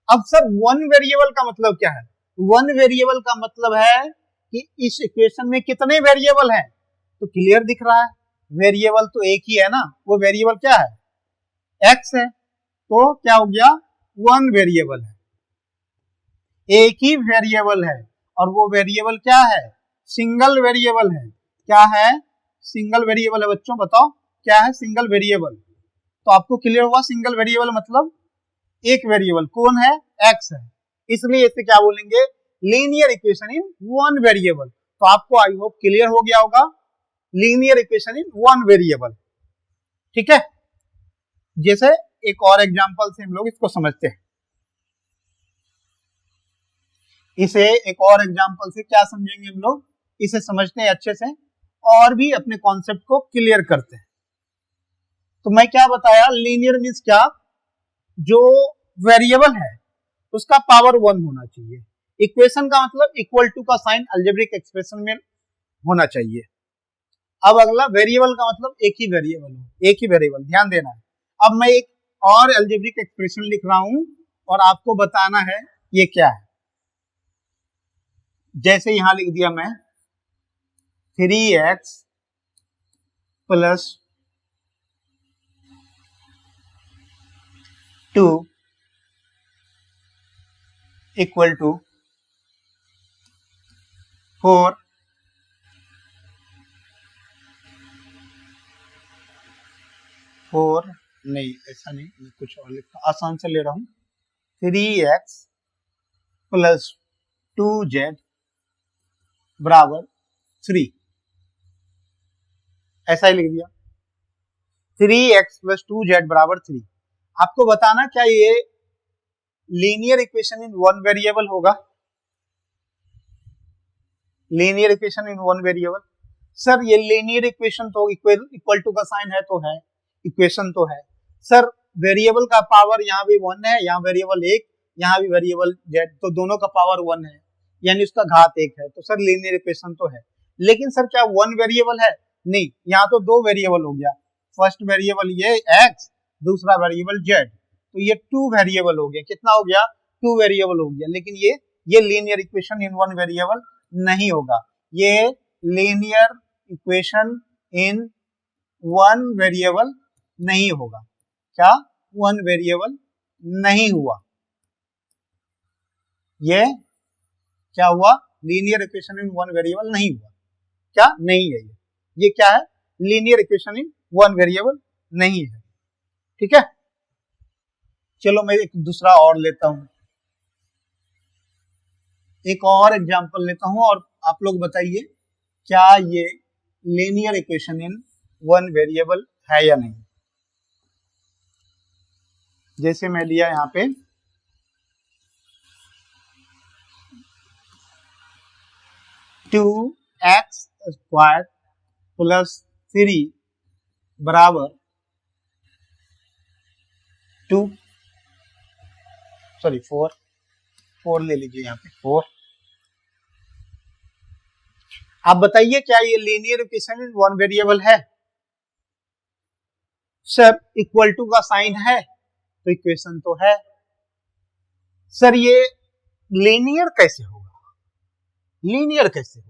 अब सर वन वेरिएबल का मतलब क्या है, वन वेरिएबल का मतलब है कि इस इक्वेशन में कितने वेरिएबल हैं, तो क्लियर दिख रहा है, वेरिएबल तो एक ही है ना, वो वेरिएबल क्या है, एक्स है, तो क्या हो गया, वन वेरिएबल है, एक ही वेरिएबल है, और वो वेरिएबल क्या है, सिंगल वेरिएबल है। क्या है, सिंगल वेरिएबल है। बच्चों बताओ क्या है, सिंगल वेरिएबल। तो आपको क्लियर हुआ, सिंगल वेरिएबल मतलब एक वेरिएबल कौन है, एक्स है, इसलिए इसे क्या बोलेंगे, linear equation in one variable. तो आपको आई होप क्लियर हो गया होगा, linear equation in one variable, ठीक है। जैसे एक और एग्जांपल से हम लोग इसको समझते हैं, इसे एक और एग्जांपल से क्या समझेंगे हम लोग, इसे समझते हैं अच्छे से और भी अपने कॉन्सेप्ट को क्लियर करते हैं। तो मैं क्या बताया, लीनियर मींस क्या, जो वेरिएबल है उसका पावर 1 होना चाहिए। इक्वेशन का मतलब इक्वल टू का साइन अलजेब्रिक एक्सप्रेशन में होना चाहिए। अब अगला वेरिएबल का मतलब एक ही वेरिएबल हो, एक ही वेरिएबल, ध्यान देना है। अब मैं एक और अलजेब्रिक एक्सप्रेशन लिख रहा हूं और आपको बताना है ये क्या है। जैसे यहां लिख दिया मैं 3x प्लस 2 इक्वल टू 4 नहीं, ऐसा नहीं, मैं कुछ और लिखता हूं, आसान से ले रहा हूं। 3x प्लस 2z बराबर 3, ऐसा ही लिख दिया। 3x प्लस 2z बराबर 3। आपको बताना क्या ये linear equation in one variable होगा, linear equation in one variable. Sir ये लीनियर इक्वेशन तो इक्वल टू का साइन है तो है, इक्वेशन तो है। सर वेरिएबल का पावर यहाँ भी 1 है, यहाँ वेरिएबल 1, यहाँ भी वेरिएबल z, तो दोनों का पावर 1 है, यानी उसका घात 1 है, तो सर लीनियर इक्वेशन तो है। लेकिन सर क्या वन वेरिएबल है, नहीं, यहाँ तो दो वेरिएबल हो गया, फर्स्ट वेरिएबल ये x, दूसरा वेरिएबल z, तो ये 2 वेरिएबल हो गया। कितना हो गया, 2 वेरिएबल हो गया। लेकिन ये linear equation in one variable नहीं होगा, ये linear equation in one variable नहीं होगा। क्या, वन वेरिएबल नहीं हुआ, ये क्या हुआ, linear equation in one variable नहीं हुआ। क्या नहीं है, ये क्या है, linear equation in one variable नहीं है, ठीक है। चलो मैं एक दूसरा और लेता हूं, एक और एग्जांपल लेता हूं और आप लोग बताइए क्या ये linear equation in one variable है या नहीं। जैसे मैं लिया यहां पे 2x स्क्वायर प्लस 3 बराबर 4 ले लीजिए, यहाँ पे 4 आप बताइए क्या ये linear equation in one variable है? सर इक्वल टू का साइन है तो इक्वेशन तो है। सर ये लीनियर कैसे होगा? लीनियर कैसे होगा?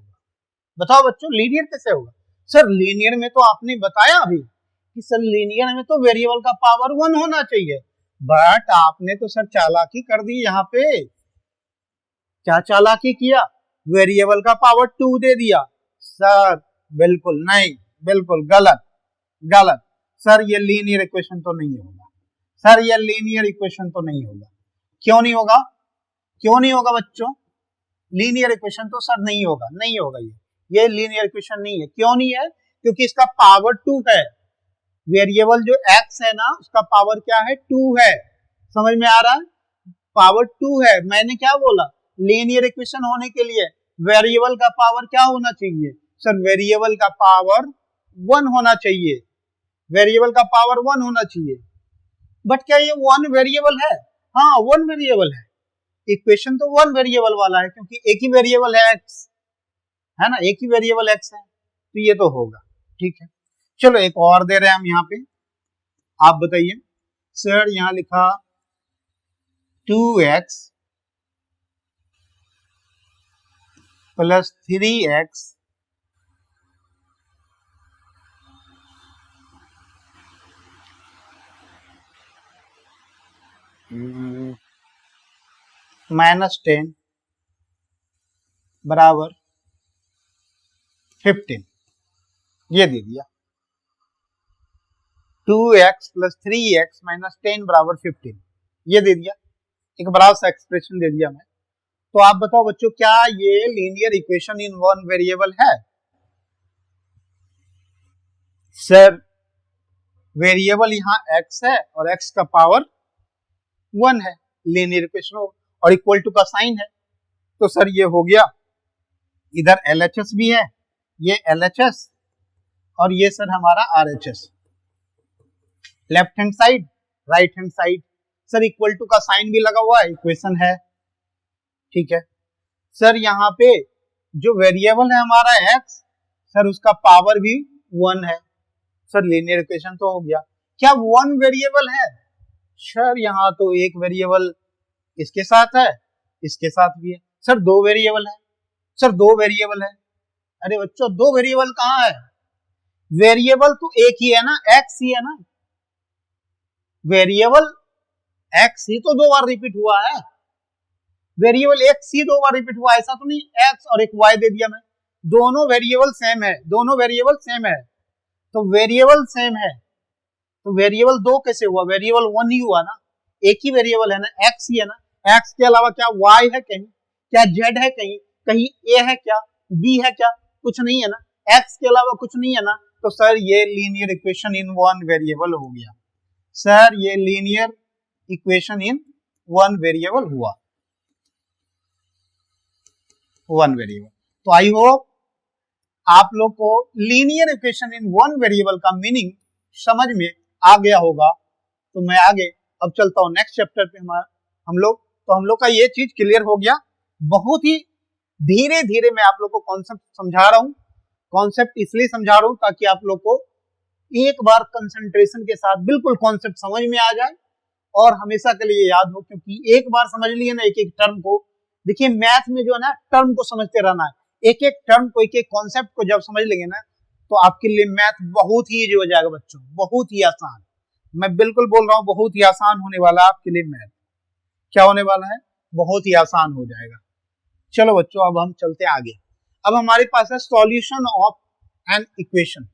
बताओ बच्चों, लीनियर कैसे होगा? सर लीनियर में तो आपने बताया अभी कि सर लीनियर में तो वेरिएबल का पावर 1 होना चाहिए, बट आपने तो सर चालाकी कर दी यहाँ पे। क्या चालाकी किया? वेरिएबल का पावर 2 दे दिया। सर बिल्कुल नहीं, बिल्कुल गलत, गलत। सर ये लीनियर इक्वेशन तो नहीं होगा। सर ये लीनियर इक्वेशन तो नहीं होगा। क्यों नहीं होगा? क्यों नहीं होगा बच्चों? लीनियर इक्वेशन तो सर नहीं होगा, नहीं होगा। ये लीनियर इक्वेशन नहीं है। क्यों नहीं है? क्योंकि इसका पावर 2 है। वेरिएबल जो x है ना, उसका पावर क्या है? 2 है। समझ में आ रहा है? पावर 2 है। मैंने क्या बोला? लीनियर इक्वेशन होने के लिए वेरिएबल का पावर क्या होना चाहिए? सर वेरिएबल का पावर 1 होना चाहिए। वेरिएबल का पावर 1 होना चाहिए। बट क्या ये 1 वेरिएबल है? हाँ 1 वेरिएबल है। इक्वेशन तो 1 वेरिएबल वाला है क्योंकि एक ही वेरिएबल है x, है ना, एक ही वेरिएबल x है, तो ये तो होगा। ठीक है, चलो एक और दे रहे हैं हम यहाँ पे। आप बताइए सर, यहाँ लिखा 2x प्लस 3x -10 बराबर 15, ये दे दिया। 2x प्लस 3x माइनस 10 बराबर 15, ये दे दिया। एक बड़ा सा एक्सप्रेशन दे दिया मैं। तो आप बताओ बच्चों, क्या ये linear equation in one variable है? सर वेरिएबल यहाँ x है और x का पावर 1 है, लीनियर इक्वेशन हो, और इक्वल टू का साइन है, तो सर ये हो गया। इधर LHS भी है, ये LHS और ये सर हमारा RHS। Left hand side, right hand side, sir equal to का साइन भी लगा हुआ है, इक्वेशन है। ठीक है सर, यहाँ पे जो वेरिएबल है हमारा x, सर उसका पावर भी 1 है। सर लीनियर इक्वेशन तो हो गया। क्या 1 वेरिएबल है? सर यहाँ तो एक वेरिएबल इसके साथ है, इसके साथ भी है। सर 2 वेरिएबल है। सर 2 वेरिएबल है। अरे बच्चों 2 वेरिएबल कहाँ है? वेरिएबल तो एक ही है ना, x ही है ना। वेरिएबल x ही तो 2 बार रिपीट हुआ है। वेरिएबल x ही 2 बार रिपीट हुआ, ऐसा तो नहीं x और एक y दे दिया मैं। दोनों वेरिएबल सेम है, दोनों वेरिएबल सेम है। तो वेरिएबल सेम है तो वेरिएबल 2 कैसे हुआ? वेरिएबल 1 ही हुआ ना, एक ही वेरिएबल है ना, x ही है ना। x के अलावा क्या y है कहीं? क्या z है कहीं? कहीं a है क्या? b है क्या? कुछ नहीं है ना। x के अलावा कुछ नहीं है ना। तो सर ये linear equation in one variable हो गया। सर ये linear equation in one variable हुआ, वन वेरिएबल। तो आई होप आप लोग को linear equation in one variable का मीनिंग समझ में आ गया होगा। तो मैं आगे अब चलता हूँ नेक्स्ट चैप्टर पे हम लोग का ये चीज क्लियर हो गया। बहुत ही धीरे धीरे मैं आप लोग को कॉन्सेप्ट समझा रहा हूँ। कॉन्सेप्ट इसलिए समझा रहा हूँ ताकि आप लोग को एक बार कंसंट्रेशन के साथ बिल्कुल कॉन्सेप्ट समझ में आ जाए और हमेशा के लिए याद हो। क्योंकि एक बार समझ लिए ना एक एक टर्म को, देखिए मैथ में जो है ना टर्म को समझते रहना है, एक एक टर्म को, एक एक कॉन्सेप्ट को जब समझ लेंगे ना तो आपके लिए मैथ बहुत ही इजी हो जाएगा बच्चों, बहुत ही आसान। मैं बिल्कुल बोल रहा हूँ बहुत ही आसान होने वाला है आपके लिए मैथ। क्या होने वाला है? बहुत ही आसान हो जाएगा। चलो बच्चों अब हम चलते आगे। अब हमारे पास है सॉल्यूशन ऑफ एन इक्वेशन।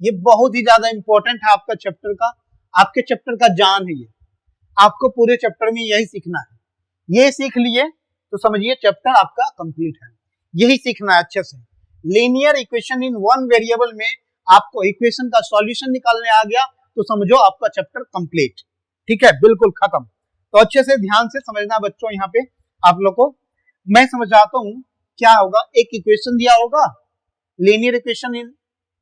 ये बहुत ही ज्यादा इंपॉर्टेंट है आपका चैप्टर का, आपके चैप्टर का जान है ये। आपको पूरे चैप्टर में यही सीखना है। ये सीख लिए तो समझिए चैप्टर आपका कंप्लीट है। यही सीखना है अच्छे से। Linear equation in one variable में आपको इक्वेशन का सॉल्यूशन निकालने आ गया तो समझो आपका चैप्टर कंप्लीट। ठीक है, बिल्कुल खत्म। तो अच्छे से ध्यान से समझना बच्चों। यहाँ पे आप लोग को मैं समझाता हूँ क्या होगा। एक इक्वेशन दिया होगा, linear equation in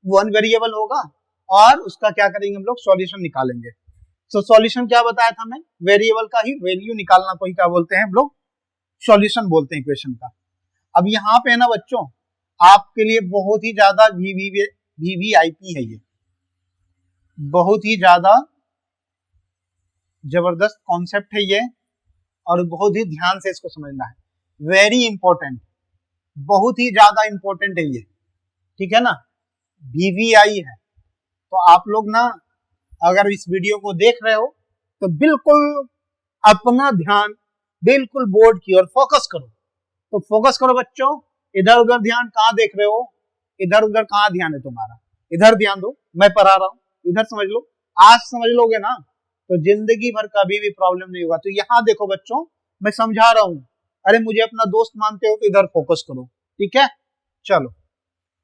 one variable होगा और उसका क्या करेंगे हम लोग? सॉल्यूशन निकालेंगे। तो सॉल्यूशन क्या बताया था मैं? वेरिएबल का ही वैल्यू निकालना को ही क्या बोलते हैं हम लोग? सॉल्यूशन बोलते हैं इक्वेशन का। अब यहाँ पे है ना बच्चों, आपके लिए बहुत ही ज्यादा वीवीआईपी है ये, बहुत ही ज्यादा जबरदस्त कॉन्सेप्ट है ये और बहुत ही ध्यान से इसको समझना है, वेरी इंपॉर्टेंट, बहुत ही ज्यादा इंपॉर्टेंट है ये, ठीक है ना, वीवीआई है। तो आप लोग ना अगर इस वीडियो को देख रहे हो तो बिल्कुल अपना ध्यान बिल्कुल बोर्ड की ओर फोकस करो, तो फोकस करो बच्चों, इधर उधर ध्यान कहाँ देख रहे हो, इधर उधर कहाँ ध्यान है तुम्हारा, इधर ध्यान दो, मैं पढ़ा रहा हूँ, इधर समझ लो, आज समझ लोगे ना तो जिंदगी भर कभी भी प्रॉब्लम नहीं होगा। तो यहाँ देखो बच्चों, मैं समझा रहा हूँ, अरे मुझे अपना दोस्त मानते हो तो इधर फोकस करो, ठीक है। चलो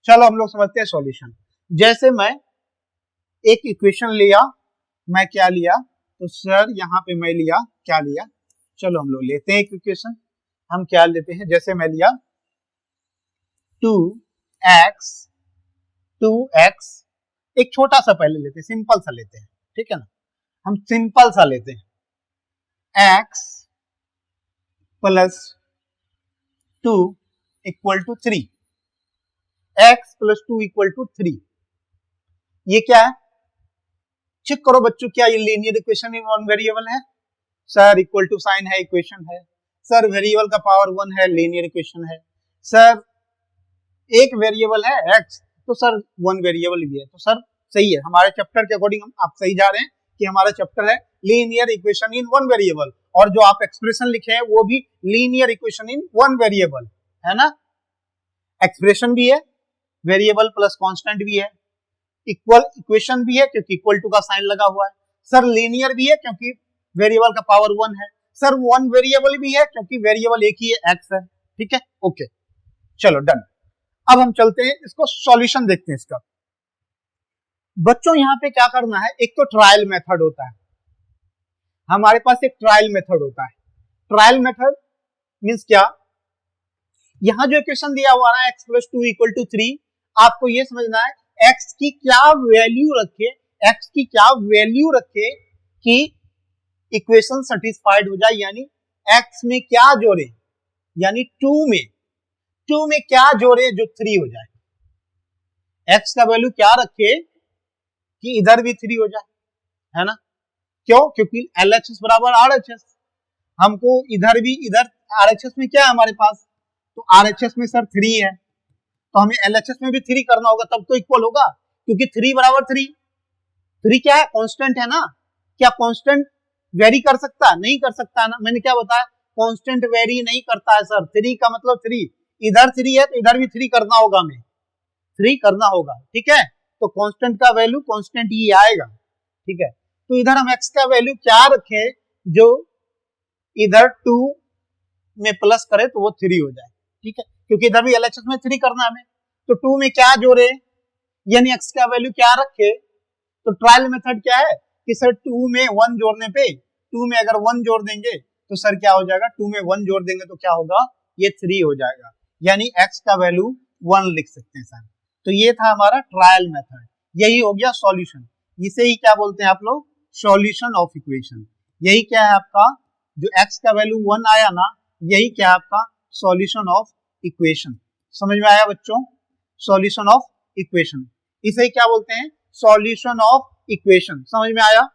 चलो हम लोग समझते हैं सॉल्यूशन। जैसे मैं एक इक्वेशन लिया, मैं क्या लिया, तो सर यहाँ पे मैं लिया, क्या लिया, चलो हम लोग लेते हैं एक इक्वेशन, हम क्या लेते हैं, जैसे मैं लिया 2x, एक छोटा सा पहले लेते हैं, सिंपल सा लेते हैं, ठीक है ना, हम सिंपल सा लेते हैं, x plus 2 equal to 3, x plus 2 equal to 3, ये क्या है, चेक करो बच्चों, क्या ये linear equation in one variable है, सर इक्वल टू साइन है, इक्वेशन है, सर वेरिएबल का पावर 1 है, लीनियर इक्वेशन है, सर एक वेरिएबल है x, तो सर वन वेरिएबल भी है, तो सर सही है, हमारे चैप्टर के अकॉर्डिंग हम आप सही जा रहे हैं कि हमारा चैप्टर है linear equation in one variable, और जो आप एक्सप्रेशन लिखे हैं वो भी linear equation in one variable है ना, एक्सप्रेशन भी है, वेरिएबल प्लस कांस्टेंट भी है, इक्वल इक्वेशन भी है क्योंकि इक्वल टू का साइन लगा हुआ है, सर लीनियर भी है क्योंकि वेरिएबल का पावर 1 है, सर वन वेरिएबल भी है क्योंकि वेरिएबल एक ही है, x है, ठीक है, ओके, चलो डन। अब हम चलते हैं, इसको सॉल्यूशन देखते हैं इसका। बच्चों यहाँ पे क्या करना है, एक तो ट्रायल मेथड होता है, हमारे पास एक ट्रायल मेथड होता है, ट्रायल मेथड मींस क्या, यहां जो इक्वेशन दिया हुआ है x प्लस 2 इक्वल टू 3, आपको ये समझना है x की क्या वैल्यू रखे, x की क्या वैल्यू रखे कि इक्वेशन सेटिस्फाइड हो जाए, यानी x में क्या जोड़े, यानी 2 में क्या जोड़े जो 3 हो जाए, x का वैल्यू क्या रखे कि इधर भी 3 हो जाए, है ना, क्यों, क्योंकि LHS बराबर RHS, हमको इधर भी, इधर RHS में क्या है हमारे पास, तो RHS में सर 3 है, तो हमें LHS में भी 3 करना होगा, तब तो इक्वल होगा, क्योंकि 3 बराबर 3 क्या है, कांस्टेंट है ना, क्या कांस्टेंट वेरी कर सकता है, नहीं कर सकता है ना, मैंने क्या बताया, कांस्टेंट वेरी नहीं करता है सर, 3 का मतलब 3, इधर 3 है तो इधर भी 3 करना होगा, हमें 3 करना होगा, ठीक है, तो कांस्टेंट का वैल्यू कांस्टेंट ही आएगा, ठीक है, तो इधर हम x का वैल्यू क्या रखें जो इधर 2 में प्लस करे तो वो 3 हो जाए, ठीक है, क्योंकि इधर भी LHS में 3 करना है हमें, तो 2 में क्या जोड़े, यानी x का वैल्यू क्या रखे, तो ट्रायल मेथड क्या है कि सर 2 में 1 जोड़ने पे, 2 में अगर 1 जोड़ देंगे तो सर क्या हो जाएगा, 2 में 1 जोड़ देंगे तो क्या होगा, ये 3 हो जाएगा, यानी x का वैल्यू 1 लिख सकते हैं सर। तो ये था हमारा ट्रायल मेथड, यही हो गया सॉल्यूशन, इसे ही क्या बोलते हैं आप लोग, सॉल्यूशन ऑफ इक्वेशन, यही क्या है आपका, जो x का वैल्यू 1 आया ना, यही क्या है आपका सॉल्यूशन ऑफ इक्वेशन, समझ में आया बच्चों, सॉल्यूशन ऑफ इक्वेशन, इसे ही क्या बोलते हैं, सॉल्यूशन ऑफ इक्वेशन, समझ में आया,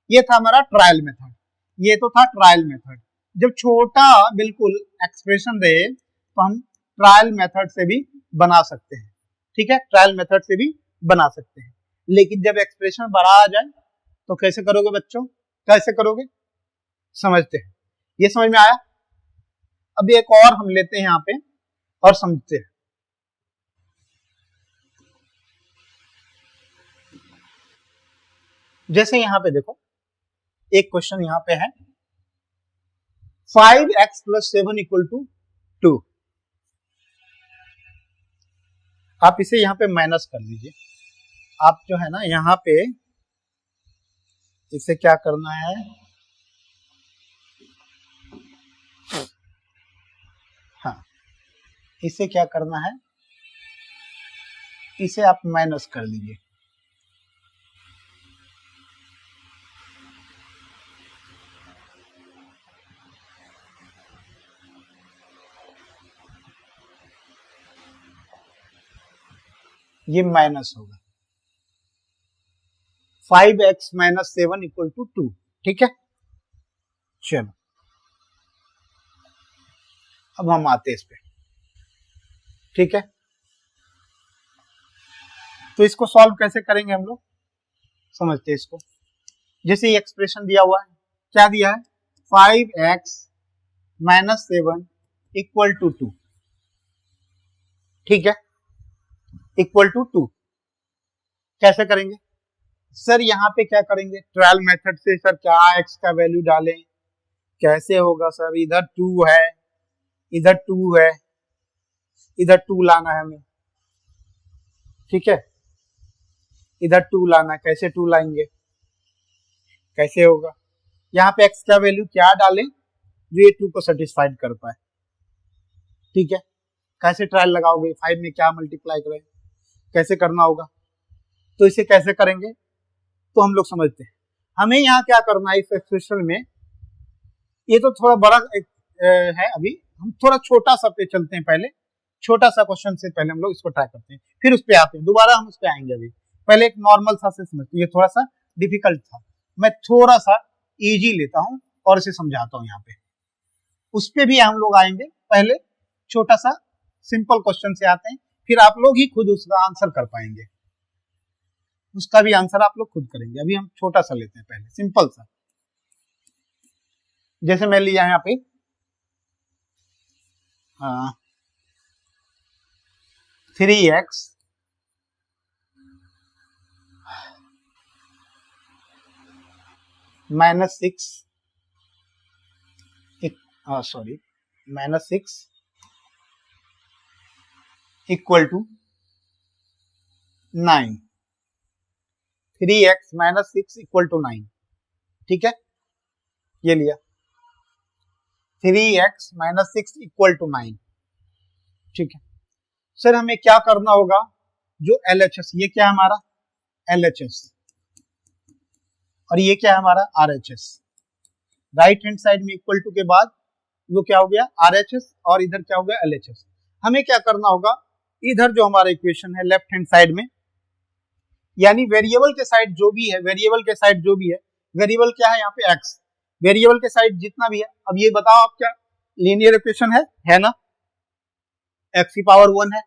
ये था हमारा ट्रायल मेथड, ये तो था ट्रायल मेथड, जब छोटा बिल्कुल एक्सप्रेशन रहे तो हम ट्रायल मेथड से भी बना सकते हैं, ठीक है, ट्रायल मेथड से भी बना सकते हैं, लेकिन जब एक्सप्रेशन बड़ा आ जाए तो कैसे करोगे बच्चों, कैसे करोगे, समझते हैं, ये समझ में आया। अब एक और हम लेते हैं यहाँ पे और समझते हैं, जैसे यहाँ पे देखो एक क्वेश्चन यहाँ पे है 5x प्लस 7 इक्वल टू 2, आप इसे यहाँ पे माइनस कर लीजिए, आप जो है ना यहाँ पे इसे क्या करना है, हाँ इसे क्या करना है, इसे आप माइनस कर लीजिए, ये माइनस होगा 5x माइनस 7 इक्वल टू 2। ठीक है, चलो अब हम आते हैं इस पे। ठीक है, तो इसको सॉल्व कैसे करेंगे हम लोग समझते हैं इसको। जैसे ये एक्सप्रेशन दिया हुआ है, क्या दिया है 5x माइनस 7 इक्वल टू 2। ठीक है, इक्वल टू 2 कैसे करेंगे सर? यहाँ पे क्या करेंगे ट्रायल मेथड से सर, क्या x का वैल्यू डालें, कैसे होगा सर? इधर 2 है, इधर 2 है, इधर 2 लाना है हमें। ठीक है, इधर 2 लाना, कैसे 2 लाएंगे, कैसे होगा? यहाँ पे x का वैल्यू क्या डालें जो ये 2 को सेटिस्फाइड कर पाए। ठीक है, कैसे ट्रायल लगाओगे? 5 में क्या मल्टीप्लाई करें, कैसे करना होगा? तो इसे कैसे करेंगे तो हम लोग समझते हैं। हमें यहाँ क्या करना है इस एक्सप्रेशन में, ये तो थोड़ा बड़ा है, अभी हम थोड़ा छोटा सा पे चलते हैं। पहले छोटा सा क्वेश्चन से पहले हम लोग इसको ट्राई करते हैं, फिर उस पे आते हैं, दोबारा हम उस पे आएंगे। अभी पहले एक नॉर्मल सा से समझते हैं, ये थोड़ा सा डिफिकल्ट था, मैं थोड़ा सा इजी लेता हूँ और इसे समझाता हूँ यहाँ पे। उस पे भी हम लोग आएंगे, पहले छोटा सा सिंपल क्वेश्चन से आते हैं, फिर आप लोग ही खुद उसका आंसर कर पाएंगे, उसका भी आंसर आप लोग खुद करेंगे। अभी हम छोटा सा लेते हैं, पहले सिंपल सा। जैसे मैं लिया यहाँ पे 3x minus 6 minus 6 equal to 9। 3x minus 6 equal to 9। ठीक है, ये लिया 3x माइनस 6 इक्वल टू 9। ठीक है सर, हमें क्या करना होगा? जो LHS, ये क्या है हमारा LHS और ये क्या है हमारा RHS। राइट हैंड साइड में इक्वल टू के बाद वो क्या हो गया RHS और इधर क्या हो गया LHS। हमें क्या करना होगा, इधर जो हमारा इक्वेशन है लेफ्ट हैंड साइड में, यानी वेरिएबल के साइड जो भी है, वेरिएबल के साइड जो भी है, वेरिएबल क्या है यहाँ पे x, वेरिएबल के साइड जितना भी है। अब ये बताओ आप, क्या लीनियर इक्वेशन है ना, x की पावर 1 है,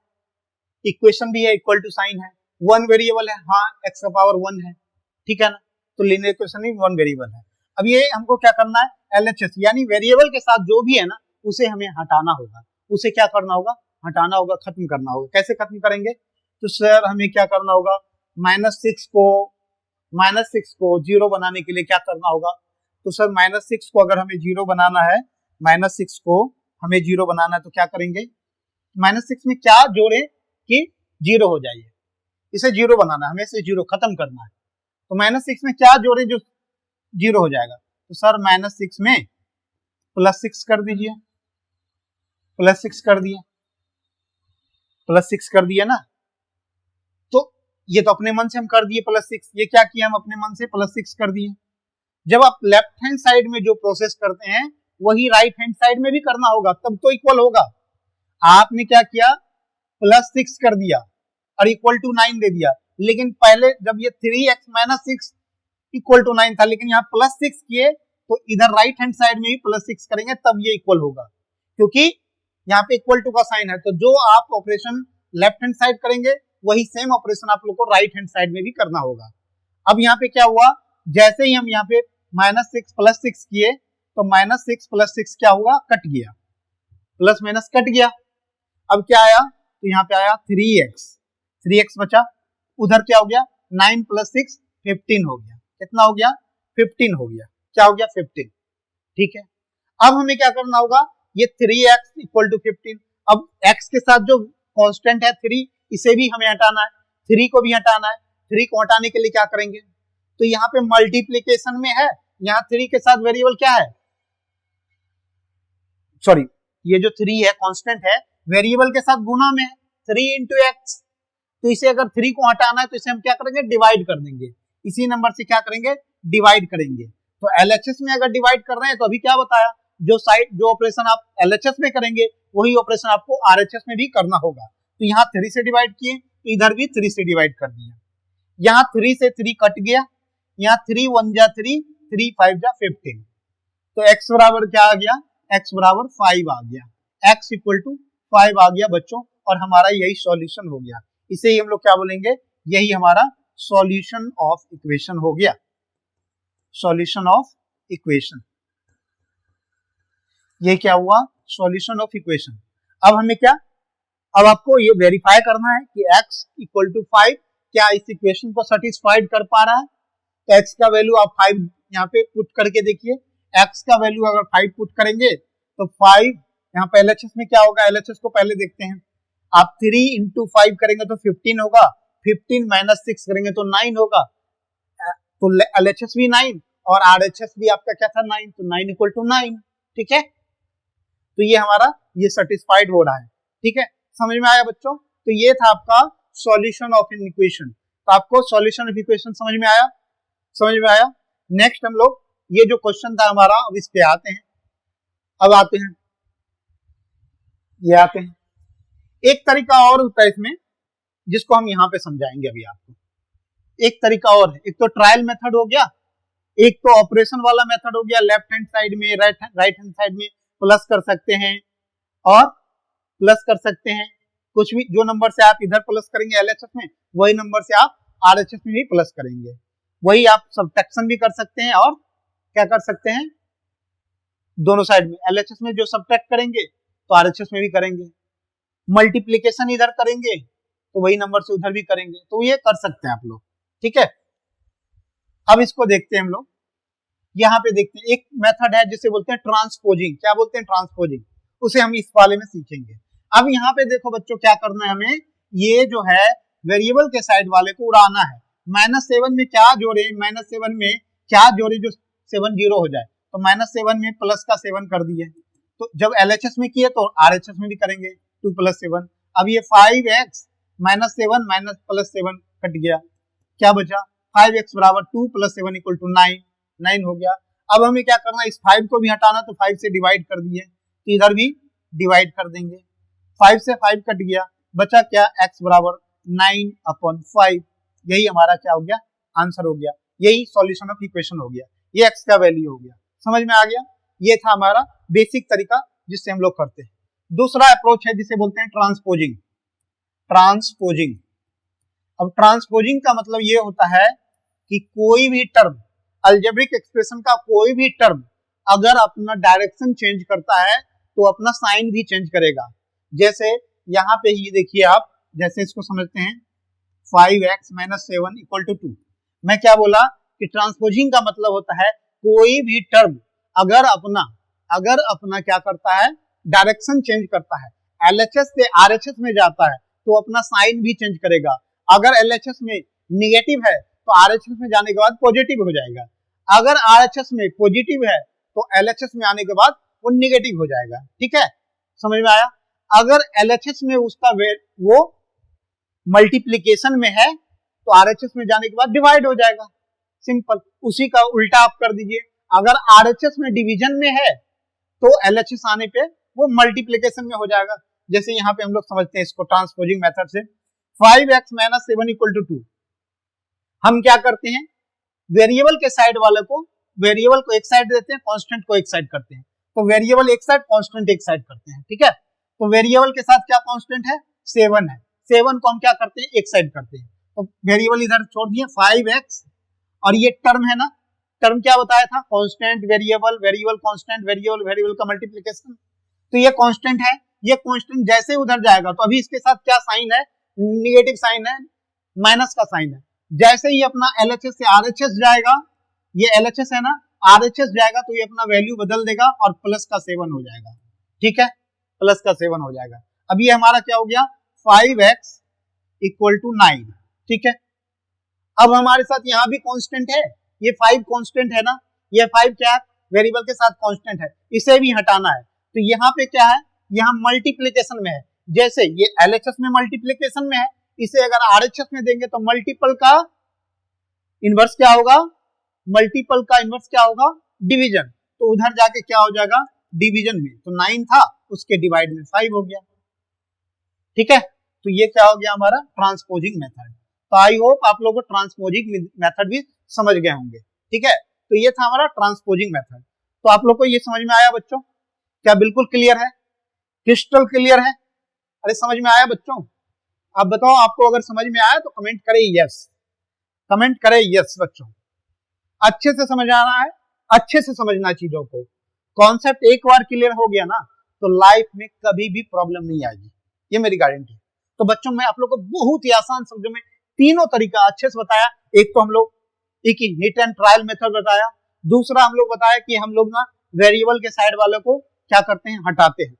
इक्वेशन भी है, इक्वल टू साइन है, 1 वेरिएबल है, हाँ x का पावर 1 है। ठीक है ना, तो लीनियर इक्वेशन में 1 वेरिएबल है। अब ये हमको क्या करना है LHS, यानी वेरिएबल के साथ जो भी है ना उसे हमें हटाना होगा। उसे क्या करना होगा? हटाना होगा, खत्म करना होगा। कैसे खत्म करेंगे? तो सर हमें क्या करना होगा, माइनस सिक्स को जीरो बनाने के लिए क्या करना होगा? तो सर माइनस 6 को अगर हमें जीरो बनाना है, माइनस 6 को हमें जीरो बनाना है तो क्या करेंगे? माइनस 6 में क्या जोड़े कि जीरो हो जाए, इसे जीरो बनाना है, हमें इसे जीरो खत्म करना है। तो माइनस 6 में क्या जोड़े जो जीरो हो जाएगा? तो सर माइनस 6 में प्लस 6 कर दीजिए, प्लस 6 कर दिए, प्लस 6 कर दिया ना। तो ये तो अपने मन से हम कर दिए प्लस 6, ये क्या किया हम अपने मन से प्लस 6 कर दिए। जब आप लेफ्ट हैंड साइड में जो प्रोसेस करते हैं वही राइट हैंड साइड में भी करना होगा, तब तो इक्वल होगा। आपने क्या किया, प्लस 6 कर दिया और इक्वल टू 9 दे दिया, लेकिन पहले जब ये 3x माइनस 6 इक्वल टू 9 था, लेकिन यहाँ प्लस 6 किए तो इधर राइट हैंड साइड में भी प्लस 6 करेंगे तब ये इक्वल होगा, क्योंकि यहाँ पे इक्वल टू का साइन है। तो जो आप ऑपरेशन लेफ्ट हैंड साइड करेंगे वही सेम ऑपरेशन आप लोग को राइट हैंड साइड में भी करना होगा। अब यहाँ पे क्या हुआ, जैसे ही हम यहाँ पे माइनस 6 प्लस 6 किए तो माइनस 6 प्लस 6 क्या हुआ, कट गया, प्लस माइनस कट गया। अब क्या आया, तो यहाँ पे आया 3x बचा, उधर क्या हो गया 9 प्लस 6 15 हो गया। कितना हो गया? 15 हो गया। क्या हो गया? 15। ठीक है, अब हमें क्या करना होगा, ये 3x इक्वल टू 15। अब x के साथ जो कांस्टेंट है 3, इसे भी हमें हटाना है, 3 को भी हटाना है। 3 को हटाने के लिए क्या करेंगे, तो यहाँ पे मल्टीप्लीकेशन में है, यहाँ 3 के साथ वेरिएबल क्या है, सॉरी ये जो 3 है कांस्टेंट है, वेरिएबल के साथ गुना में है, 3 इंटू एक्स। तो इसे अगर 3 को हटाना है तो इसे हम क्या करेंगे, डिवाइड कर देंगे, इसी नंबर से क्या करेंगे, डिवाइड करेंगे। तो LHS में अगर डिवाइड कर रहे हैं तो अभी क्या बताया, जो ऑपरेशन आप LHS में करेंगे वही ऑपरेशन आपको RHS में भी करना होगा। तो यहाँ 3 से डिवाइड किए तो इधर भी 3 से डिवाइड कर दिया। यहाँ 3 से 3 कट गया, यहाँ 3 1 जा 3, 3 5 जा 15, तो x बराबर क्या आ गया, x बराबर 5 आ गया, x इक्वल टू 5 आ गया बच्चों, और हमारा यही सॉल्यूशन हो गया। इसे ही हम लोग क्या बोलेंगे, यही हमारा सॉल्यूशन ऑफ इक्वेशन हो गया, सॉल्यूशन ऑफ इक्वेशन। ये क्या हुआ, सॉल्यूशन ऑफ इक्वेशन। अब हमें क्या, अब आपको ये वेरीफाई करना है कि x इक्वल टू 5 क्या इस इक्वेशन को सेटिस्फाइड कर पा रहा है। तो x का वैल्यू आप 5 यहाँ पे पुट करके देखिए, x का वैल्यू अगर 5 पुट करेंगे तो 5 यहाँ पे LHS में क्या होगा, LHS को पहले देखते हैं। आप 3 इंटू 5 करेंगे तो 15 होगा, 15 माइनस 6 करेंगे तो 9 होगा, तो LHS भी 9 और RHS भी आपका क्या था 9, तो 9 इक्वल टू 9। ठीक है, तो ये हमारा ये सेटिस्फाइड हो रहा है। ठीक है, समझ में आया बच्चों। तो ये था आपका सॉल्यूशन ऑफ एन इक्वेशन। तो आपको सॉल्यूशन ऑफ इक्वेशन समझ में आया, समझ में आया। नेक्स्ट हम लोग ये जो क्वेश्चन था हमारा, अब इस पे आते हैं। अब आते हैं, ये आते हैं। एक तरीका और होता है इसमें, जिसको हम यहाँ पे समझाएंगे अभी आपको। एक तरीका और है, एक तो ट्रायल मेथड हो गया, एक तो ऑपरेशन वाला मेथड हो गया। लेफ्ट हैंड साइड में राइट हैंड साइड में प्लस कर सकते हैं और प्लस कर सकते हैं, कुछ भी जो नंबर से आप इधर प्लस करेंगे LHS में, वही नंबर से आप RHS में भी प्लस करेंगे। वही आप सब्ट्रैक्शन भी कर सकते हैं और क्या कर सकते हैं, दोनों साइड में LHS में जो सब्ट्रैक्ट करेंगे तो RHS में भी करेंगे। मल्टीप्लीकेशन इधर करेंगे तो वही नंबर से उधर भी करेंगे, तो ये कर सकते हैं आप लोग। ठीक है, अब इसको देखते हैं हम लोग। यहाँ पे देखते हैं, एक मेथड है जिसे बोलते हैं ट्रांसपोजिंग। क्या बोलते हैं, ट्रांसपोजिंग, उसे हम इस वाले में सीखेंगे। अब यहाँ पे देखो बच्चों, क्या करना है हमें, ये जो है वेरिएबल के साइड वाले को उड़ाना है। -7 में क्या जोड़े, -7 में क्या जोड़े जो 7 0 हो जाए, तो -7 में प्लस का 7 कर दिए, तो जब LHS में किए तो RHS में भी करेंगे 2 + 7। अब ये 5x -7 माइनस प्लस 7 कट गया, क्या बचा 5x बराबर 2 + 7 = 9, 9 हो गया। अब हमें क्या करना है, इस 5 को भी हटाना, तो 5 से डिवाइड कर दिए, तो इधर भी डिवाइड कर देंगे। 5 से 5 कट गया, बचा क्या, x बराबर 9/5। यही हमारा क्या हो गया, आंसर हो गया। यही सॉल्यूशन ऑफ इक्वेशन हो गया, ये x का वैल्यू हो गया। समझ में आ गया। ये था हमारा बेसिक तरीका जिससे हम लोग करते हैं। दूसरा अप्रोच है जिसे बोलते हैं ट्रांसपोजिंग। ट्रांसपोजिंग, अब ट्रांसपोजिंग का मतलब ये होता है कि कोई भी टर्म, अलजेब्रिक एक्सप्रेशन का कोई भी टर्म अगर अपना डायरेक्शन चेंज करता है तो अपना साइन भी चेंज करेगा। जैसे यहाँ पे ये देखिए आप, जैसे इसको समझते हैं 5x - 7 = 2। मैं क्या बोला कि ट्रांसपोजिंग का मतलब होता है कोई भी टर्म अगर अपना क्या करता है, डायरेक्शन चेंज करता है, LHS से RHS में जाता है तो अपना साइन भी चेंज करेगा। अगर LHS में निगेटिव है तो RHS में जाने के बाद पॉजिटिव हो जाएगा, अगर RHS में पॉजिटिव है तो LHS में आने के बाद वो निगेटिव हो जाएगा। ठीक है, समझ में आया। अगर LHS में उसका वो मल्टीप्लीकेशन में है तो RHS में जाने के बाद डिवाइड हो जाएगा, सिंपल। उसी का उल्टा आप कर दीजिए, अगर RHS में डिवीजन में है तो LHS आने पे वो मल्टीप्लीकेशन में हो जाएगा। जैसे यहाँ पे हम लोग समझते हैं इसको ट्रांसपोजिंग मेथड से, 5x - 7 = 2। हम क्या करते हैं, वेरिएबल के साइड वाले को, वेरिएबल को एक साइड देते हैं, कांस्टेंट को एक साइड करते हैं, तो वेरिएबल एक साइड, कांस्टेंट एक साइड करते हैं। ठीक है, तो वेरिएबल के साथ क्या कांस्टेंट है, 7 है, 7 को हम क्या करते हैं, एक साइड करते हैं, तो वेरिएबल इधर छोड़ दिए 5x, और ये टर्म है ना, टर्म क्या बताया था, constant variable, variable constant, variable variable का मल्टीप्लिकेशन। तो ये कांस्टेंट है, ये कांस्टेंट जैसे उधर जाएगा तो अभी इसके साथ क्या साइन है, निगेटिव साइन है, माइनस का साइन है। जैसे ही अपना LHS से RHS जाएगा, ये LHS है ना, RHS जाएगा तो ये अपना वैल्यू बदल देगा और प्लस का 7 हो जाएगा। ठीक है, प्लस का 7 हो जाएगा। अब ये हमारा क्या हो गया, 5x = 9। ठीक है, अब हमारे साथ यहाँ भी कांस्टेंट है, ये 5 कांस्टेंट है ना, ये 5 क्या वेरिएबल के साथ कांस्टेंट है, इसे भी हटाना है। तो यहाँ पे क्या है, यहाँ मल्टीप्लिकेशन में है, जैसे ये LHS में मल्टीप्लिकेशन में है, इसे अगर RHS में देंगे तो मल्टीपल का इनवर्स क्या होगा, मल्टीपल का इनवर्स क्या होगा, डिवीजन। तो उधर जाके क्या हो जाएगा, डिवीजन में, तो 9 था उसके डिवाइड में 5 हो गया। ठीक है, तो ये क्या हो गया हमारा ट्रांसपोजिंग मेथड। तो आई होप आप लोगों को ट्रांसपोजिंग मेथड भी समझ गए होंगे। ठीक है, तो ये था हमारा ट्रांसपोजिंग मेथड। तो आप लोग को ये समझ में आया बच्चों? क्या बिल्कुल क्लियर है? क्रिस्टल क्लियर है? अरे समझ में आया बच्चों? आप बताओ, आपको अगर समझ में आया तो कमेंट करें यस, कमेंट करें यस बच्चों। अच्छे से समझ आना है, अच्छे से समझना चीजों को। कॉन्सेप्ट एक बार क्लियर हो गया ना तो लाइफ में कभी भी प्रॉब्लम नहीं आएगी, ये मेरी गारंटी है। तो बच्चों मैं आप लोग को बहुत ही आसान शब्दों में तीनों तरीका अच्छे से बताया। एक तो हम लोग एक हिट एंड ट्रायल मेथड बताया, दूसरा हम लोग बताया कि हम लोग ना वेरिएबल के साइड वालों को क्या करते हैं, हटाते हैं।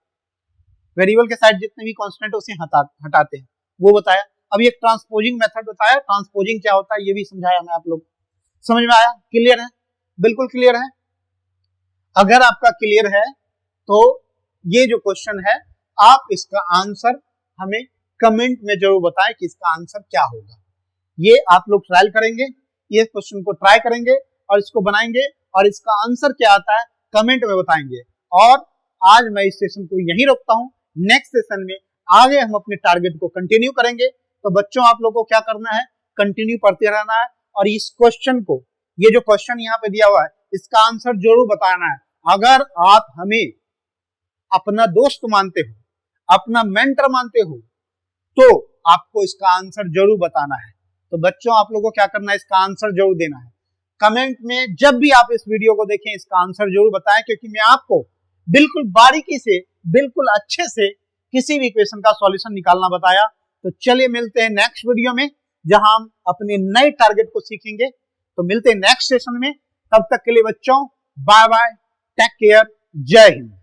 वेरिएबल के साइड जितने भी कांस्टेंट उसे हटाते हैं, वो बताया। अब ये ट्रांसपोजिंग मेथड बताया, ट्रांसपोजिंग क्या होता है ये भी समझाया मैं आप लोग। समझ में आया? क्लियर है? बिल्कुल क्लियर है? अगर आपका क्लियर है तो ये जो क्वेश्चन है आप इसका आंसर हमें कमेंट में जरूर बताएं कि इसका आंसर क्या होगा। ये आप लोग ट्रायल करेंगे, ये क्वेश्चन को ट्राई करेंगे और इसको बनाएंगे और इसका आंसर क्या आता है कमेंट में बताएंगे। और आज मैं इस सेशन को यहीं रोकता हूं, नेक्स्ट सेशन में आगे हम अपने टारगेट को कंटिन्यू करेंगे। तो बच्चों आप लोगों को क्या करना है, कंटिन्यू पढ़ते रहना है और इस क्वेश्चन को, ये जो क्वेश्चन यहाँ पे दिया हुआ है इसका आंसर जरूर बताना है। अगर आप हमें अपना दोस्त मानते हो, अपना मेंटर मानते हो, तो आपको इसका आंसर जरूर बताना है। तो बच्चों आप लोगों को क्या करना है, इसका आंसर जरूर देना है। कमेंट में जब भी आप इस वीडियो को देखें इसका आंसर जरूर बताएं, क्योंकि मैं आपको बिल्कुल बारीकी से, बिल्कुल अच्छे से किसी भी क्वेश्चन का सॉल्यूशन निकालना बताया। तो चलिए मिलते हैं नेक्स्ट वीडियो में जहां हम अपने नए टारगेट को सीखेंगे। तो मिलते हैं नेक्स्ट सेशन में, तब तक के लिए बच्चों बाय बाय, टेक केयर, जय हिंद।